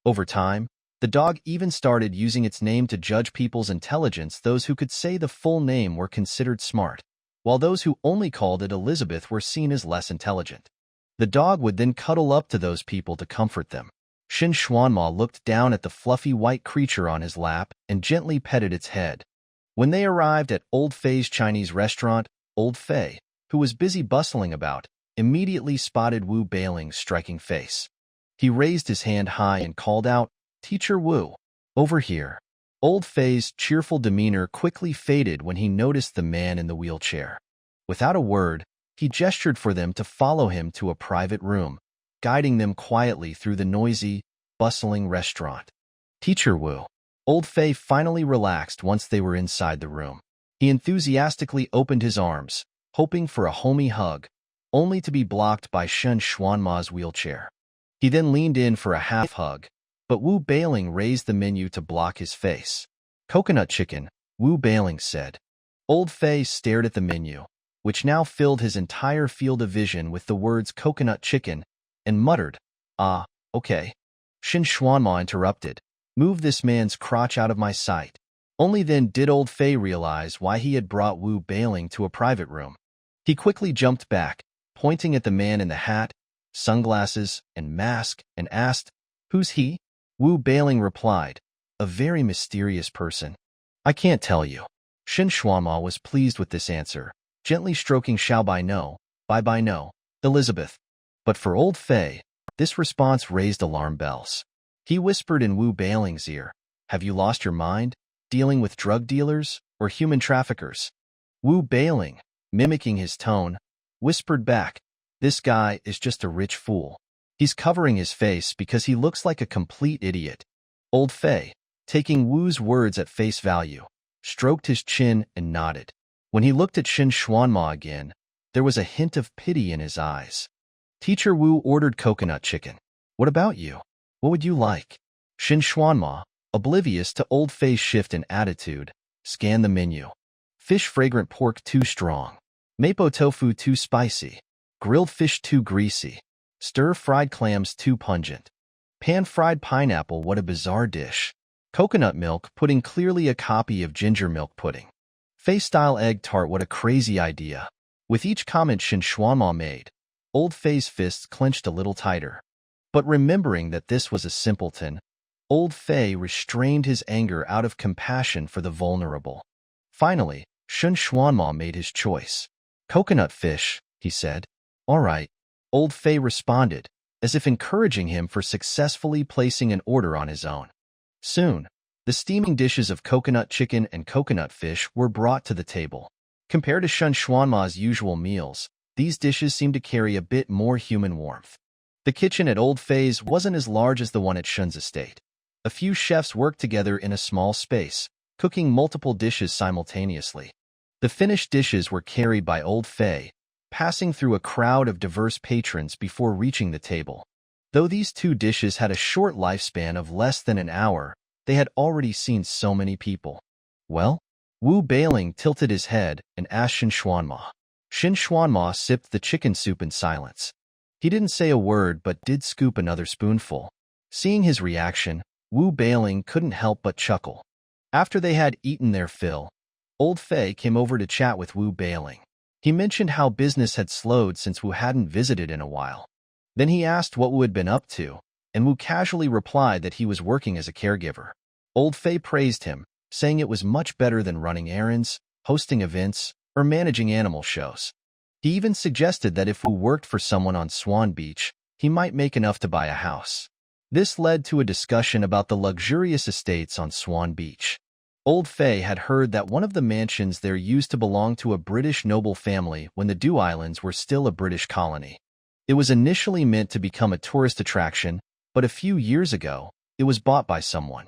Over time, the dog even started using its name to judge people's intelligence. Those who could say the full name were considered smart, while those who only called it Elizabeth were seen as less intelligent. The dog would then cuddle up to those people to comfort them. Shen Xuanma looked down at the fluffy white creature on his lap and gently petted its head. When they arrived at Old Fei's Chinese restaurant, Old Fei, who was busy bustling about, immediately spotted Wu Bailing's striking face. He raised his hand high and called out, "Teacher Wu, over here." Old Fei's cheerful demeanor quickly faded when he noticed the man in the wheelchair. Without a word, he gestured for them to follow him to a private room, guiding them quietly through the noisy, bustling restaurant. "Teacher Wu." Old Fei finally relaxed once they were inside the room. He enthusiastically opened his arms, hoping for a homey hug, only to be blocked by Shen Xuanma's wheelchair. He then leaned in for a half hug, but Wu Bailing raised the menu to block his face. "Coconut chicken," Wu Bailing said. Old Fei stared at the menu, which now filled his entire field of vision with the words coconut chicken, and muttered, "Ah, okay." Shen Xuanma interrupted, "Move this man's crotch out of my sight." Only then did Old Fei realize why he had brought Wu Bailing to a private room. He quickly jumped back, pointing at the man in the hat, sunglasses, and mask, and asked, "Who's he?" Wu Bailing replied, "A very mysterious person. I can't tell you." Shen Xuanma was pleased with this answer, gently stroking Xiaobai no, Bai no, Elizabeth. But for Old Fei, this response raised alarm bells. He whispered in Wu Bailing's ear, "Have you lost your mind, dealing with drug dealers or human traffickers?" Wu Bailing, mimicking his tone, whispered back, "This guy is just a rich fool. He's covering his face because he looks like a complete idiot." Old Fei, taking Wu's words at face value, stroked his chin and nodded. When he looked at Shen Xuanma again, there was a hint of pity in his eyes. Teacher Wu ordered coconut chicken. "What about you? What would you like?" Shen Xuanma, oblivious to Old Fei's shift in attitude, scanned the menu. Fish fragrant pork too strong. Mapo tofu too spicy. Grilled fish too greasy. Stir-fried clams too pungent. Pan-fried pineapple, what a bizarre dish. Coconut milk pudding, clearly a copy of ginger milk pudding. Fei-style egg tart, what a crazy idea. With each comment Shen Xuanma made, Old Fei's fists clenched a little tighter. But remembering that this was a simpleton, Old Fei restrained his anger out of compassion for the vulnerable. Finally, Shen Xuanma made his choice. "Coconut fish," he said. "All right." Old Fei responded, as if encouraging him for successfully placing an order on his own. Soon, the steaming dishes of coconut chicken and coconut fish were brought to the table. Compared to Shen Xuanma's usual meals, these dishes seemed to carry a bit more human warmth. The kitchen at Old Fei's wasn't as large as the one at Shen's estate. A few chefs worked together in a small space, cooking multiple dishes simultaneously. The finished dishes were carried by Old Fei, passing through a crowd of diverse patrons before reaching the table. Though these two dishes had a short lifespan of less than an hour, they had already seen so many people. "Well?" Wu Bailing tilted his head and asked Shen Xuanma. Shen Xuanma sipped the chicken soup in silence. He didn't say a word but did scoop another spoonful. Seeing his reaction, Wu Bailing couldn't help but chuckle. After they had eaten their fill, Old Fei came over to chat with Wu Bailing. He mentioned how business had slowed since Wu hadn't visited in a while. Then he asked what Wu had been up to, and Wu casually replied that he was working as a caregiver. Old Fei praised him, saying it was much better than running errands, hosting events, or managing animal shows. He even suggested that if Wu worked for someone on Swan Beach, he might make enough to buy a house. This led to a discussion about the luxurious estates on Swan Beach. Old Fei had heard that one of the mansions there used to belong to a British noble family when the Dew Islands were still a British colony. It was initially meant to become a tourist attraction, but a few years ago, it was bought by someone.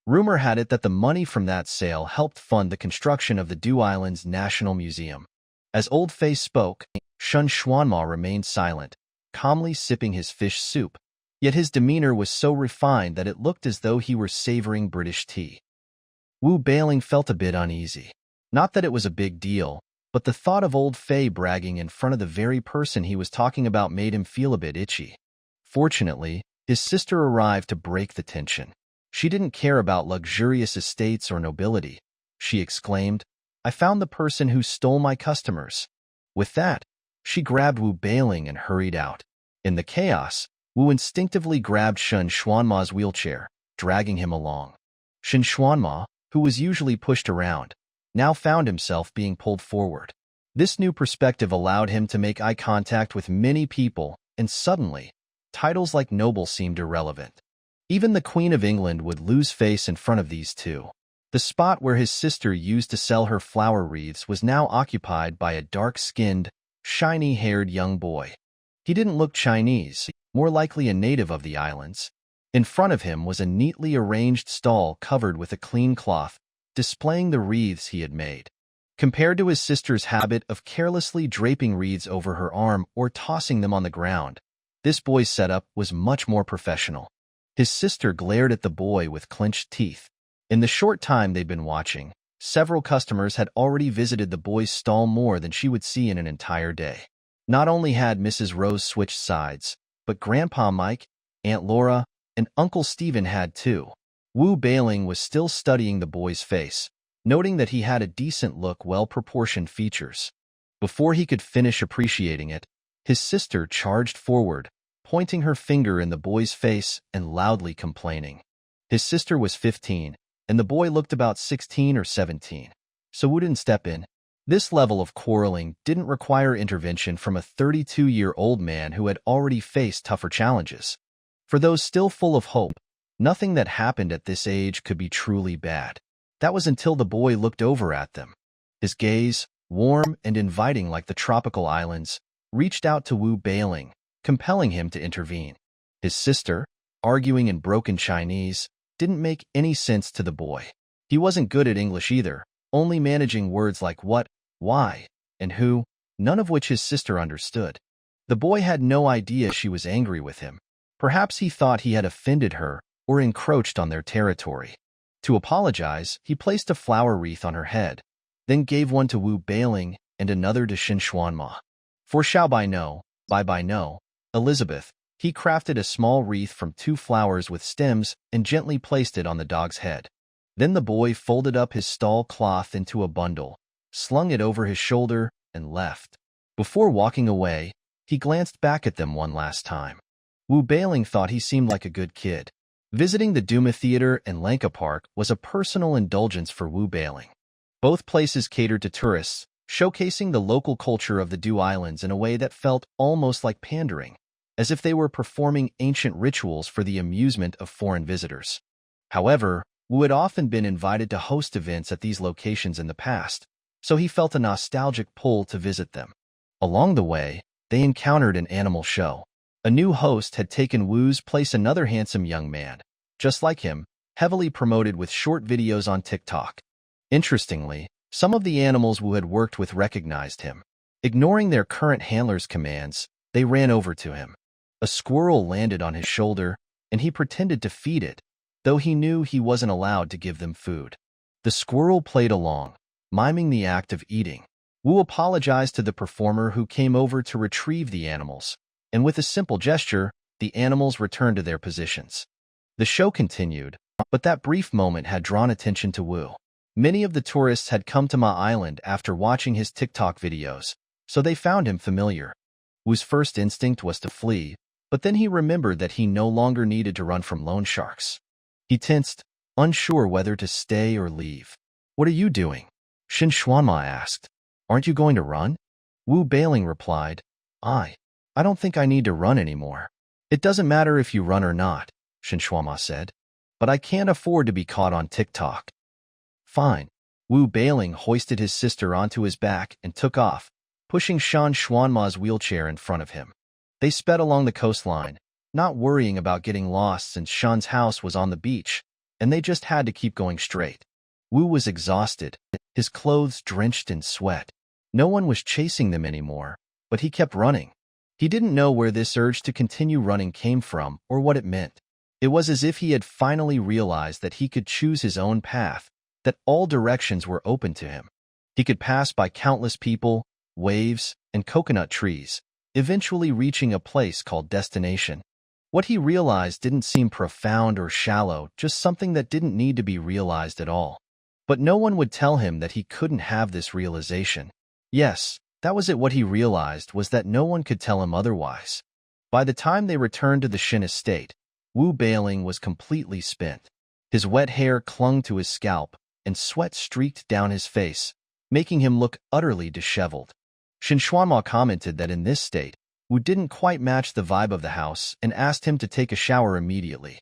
Rumor had it that the money from that sale helped fund the construction of the Dew Islands National Museum. As Old Fei spoke, Shen Xuanma remained silent, calmly sipping his fish soup, yet his demeanor was so refined that it looked as though he were savoring British tea. Wu Bailing felt a bit uneasy. Not that it was a big deal, but the thought of Old Fei bragging in front of the very person he was talking about made him feel a bit itchy. Fortunately, his sister arrived to break the tension. She didn't care about luxurious estates or nobility. She exclaimed, "I found the person who stole my customers." With that, she grabbed Wu Bailing and hurried out. In the chaos, Wu instinctively grabbed Shen Xuanma's wheelchair, dragging him along. Shen Xuanma, who was usually pushed around, now found himself being pulled forward. This new perspective allowed him to make eye contact with many people, and suddenly, titles like noble seemed irrelevant. Even the Queen of England would lose face in front of these two. The spot where his sister used to sell her flower wreaths was now occupied by a dark-skinned, shiny-haired young boy. He didn't look Chinese, more likely a native of the islands. In front of him was a neatly arranged stall covered with a clean cloth, displaying the wreaths he had made. Compared to his sister's habit of carelessly draping wreaths over her arm or tossing them on the ground, this boy's setup was much more professional. His sister glared at the boy with clenched teeth. In the short time they'd been watching, several customers had already visited the boy's stall, more than she would see in an entire day. Not only had Mrs. Rose switched sides, but Grandpa Mike, Aunt Laura, and Uncle Stephen had too. Wu Bailing was still studying the boy's face, noting that he had a decent look, well-proportioned features. Before he could finish appreciating it, His sister charged forward, pointing her finger in the boy's face and loudly complaining. His sister was 15, and the boy looked about 16 or 17, so Wu didn't step in. This level of quarreling didn't require intervention from a 32-year-old man who had already faced tougher challenges. For those still full of hope, nothing that happened at this age could be truly bad. That was until the boy looked over at them. His gaze, warm and inviting like the tropical islands, reached out to Wu Bailing, compelling him to intervene. His sister, arguing in broken Chinese, didn't make any sense to the boy. He wasn't good at English either, only managing words like what, why, and who, none of which his sister understood. The boy had no idea she was angry with him. Perhaps he thought he had offended her or encroached on their territory. To apologize, he placed a flower wreath on her head, then gave one to Wu Bailing and another to Xin Xuanma. For Xiao Bai No, Bai No, Elizabeth, he crafted a small wreath from 2 flowers with stems and gently placed it on the dog's head. Then the boy folded up his stall cloth into a bundle, slung it over his shoulder, and left. Before walking away, he glanced back at them one last time. Wu Bailing thought he seemed like a good kid. Visiting the Duma Theater and Lanka Park was a personal indulgence for Wu Bailing. Both places catered to tourists, showcasing the local culture of the Du Islands in a way that felt almost like pandering, as if they were performing ancient rituals for the amusement of foreign visitors. However, Wu had often been invited to host events at these locations in the past, so he felt a nostalgic pull to visit them. Along the way, they encountered an animal show. A new host had taken Wu's place, another handsome young man, just like him, heavily promoted with short videos on TikTok. Interestingly, some of the animals Wu had worked with recognized him. Ignoring their current handler's commands, they ran over to him. A squirrel landed on his shoulder, and he pretended to feed it, though he knew he wasn't allowed to give them food. The squirrel played along, miming the act of eating. Wu apologized to the performer who came over to retrieve the animals, and with a simple gesture, the animals returned to their positions. The show continued, but that brief moment had drawn attention to Wu. Many of the tourists had come to Ma Island after watching his TikTok videos, so they found him familiar. Wu's first instinct was to flee, but then he remembered that he no longer needed to run from loan sharks. He tensed, unsure whether to stay or leave. "What are you doing?" Xin Xuanma asked. "Aren't you going to run?" Wu Bailing replied, I don't think I need to run anymore." "It doesn't matter if you run or not," Xin Xuanma said, "but I can't afford to be caught on TikTok." "Fine." Wu Bailing hoisted his sister onto his back and took off, pushing Shan Xuanma's wheelchair in front of him. They sped along the coastline, not worrying about getting lost since Shan's house was on the beach, and they just had to keep going straight. Wu was exhausted, his clothes drenched in sweat. No one was chasing them anymore, but he kept running. He didn't know where this urge to continue running came from or what it meant. It was as if he had finally realized that he could choose his own path, that all directions were open to him. He could pass by countless people, waves, and coconut trees, eventually reaching a place called destination. What he realized didn't seem profound or shallow, just something that didn't need to be realized at all. But no one would tell him that he couldn't have this realization. Yes, that was it. What he realized was that no one could tell him otherwise. By the time they returned to the Shin estate, Wu Bailing was completely spent. His wet hair clung to his scalp, and sweat streaked down his face, making him look utterly disheveled. Xin Xuanma commented that in this state, Wu didn't quite match the vibe of the house and asked him to take a shower immediately.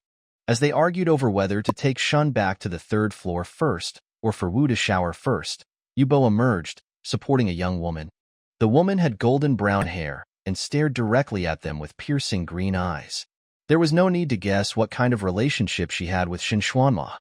As they argued over whether to take Shun back to the 3rd floor first or for Wu to shower first, Yubo emerged, supporting a young woman. The woman had golden brown hair and stared directly at them with piercing green eyes. There was no need to guess what kind of relationship she had with Xin Xuanma.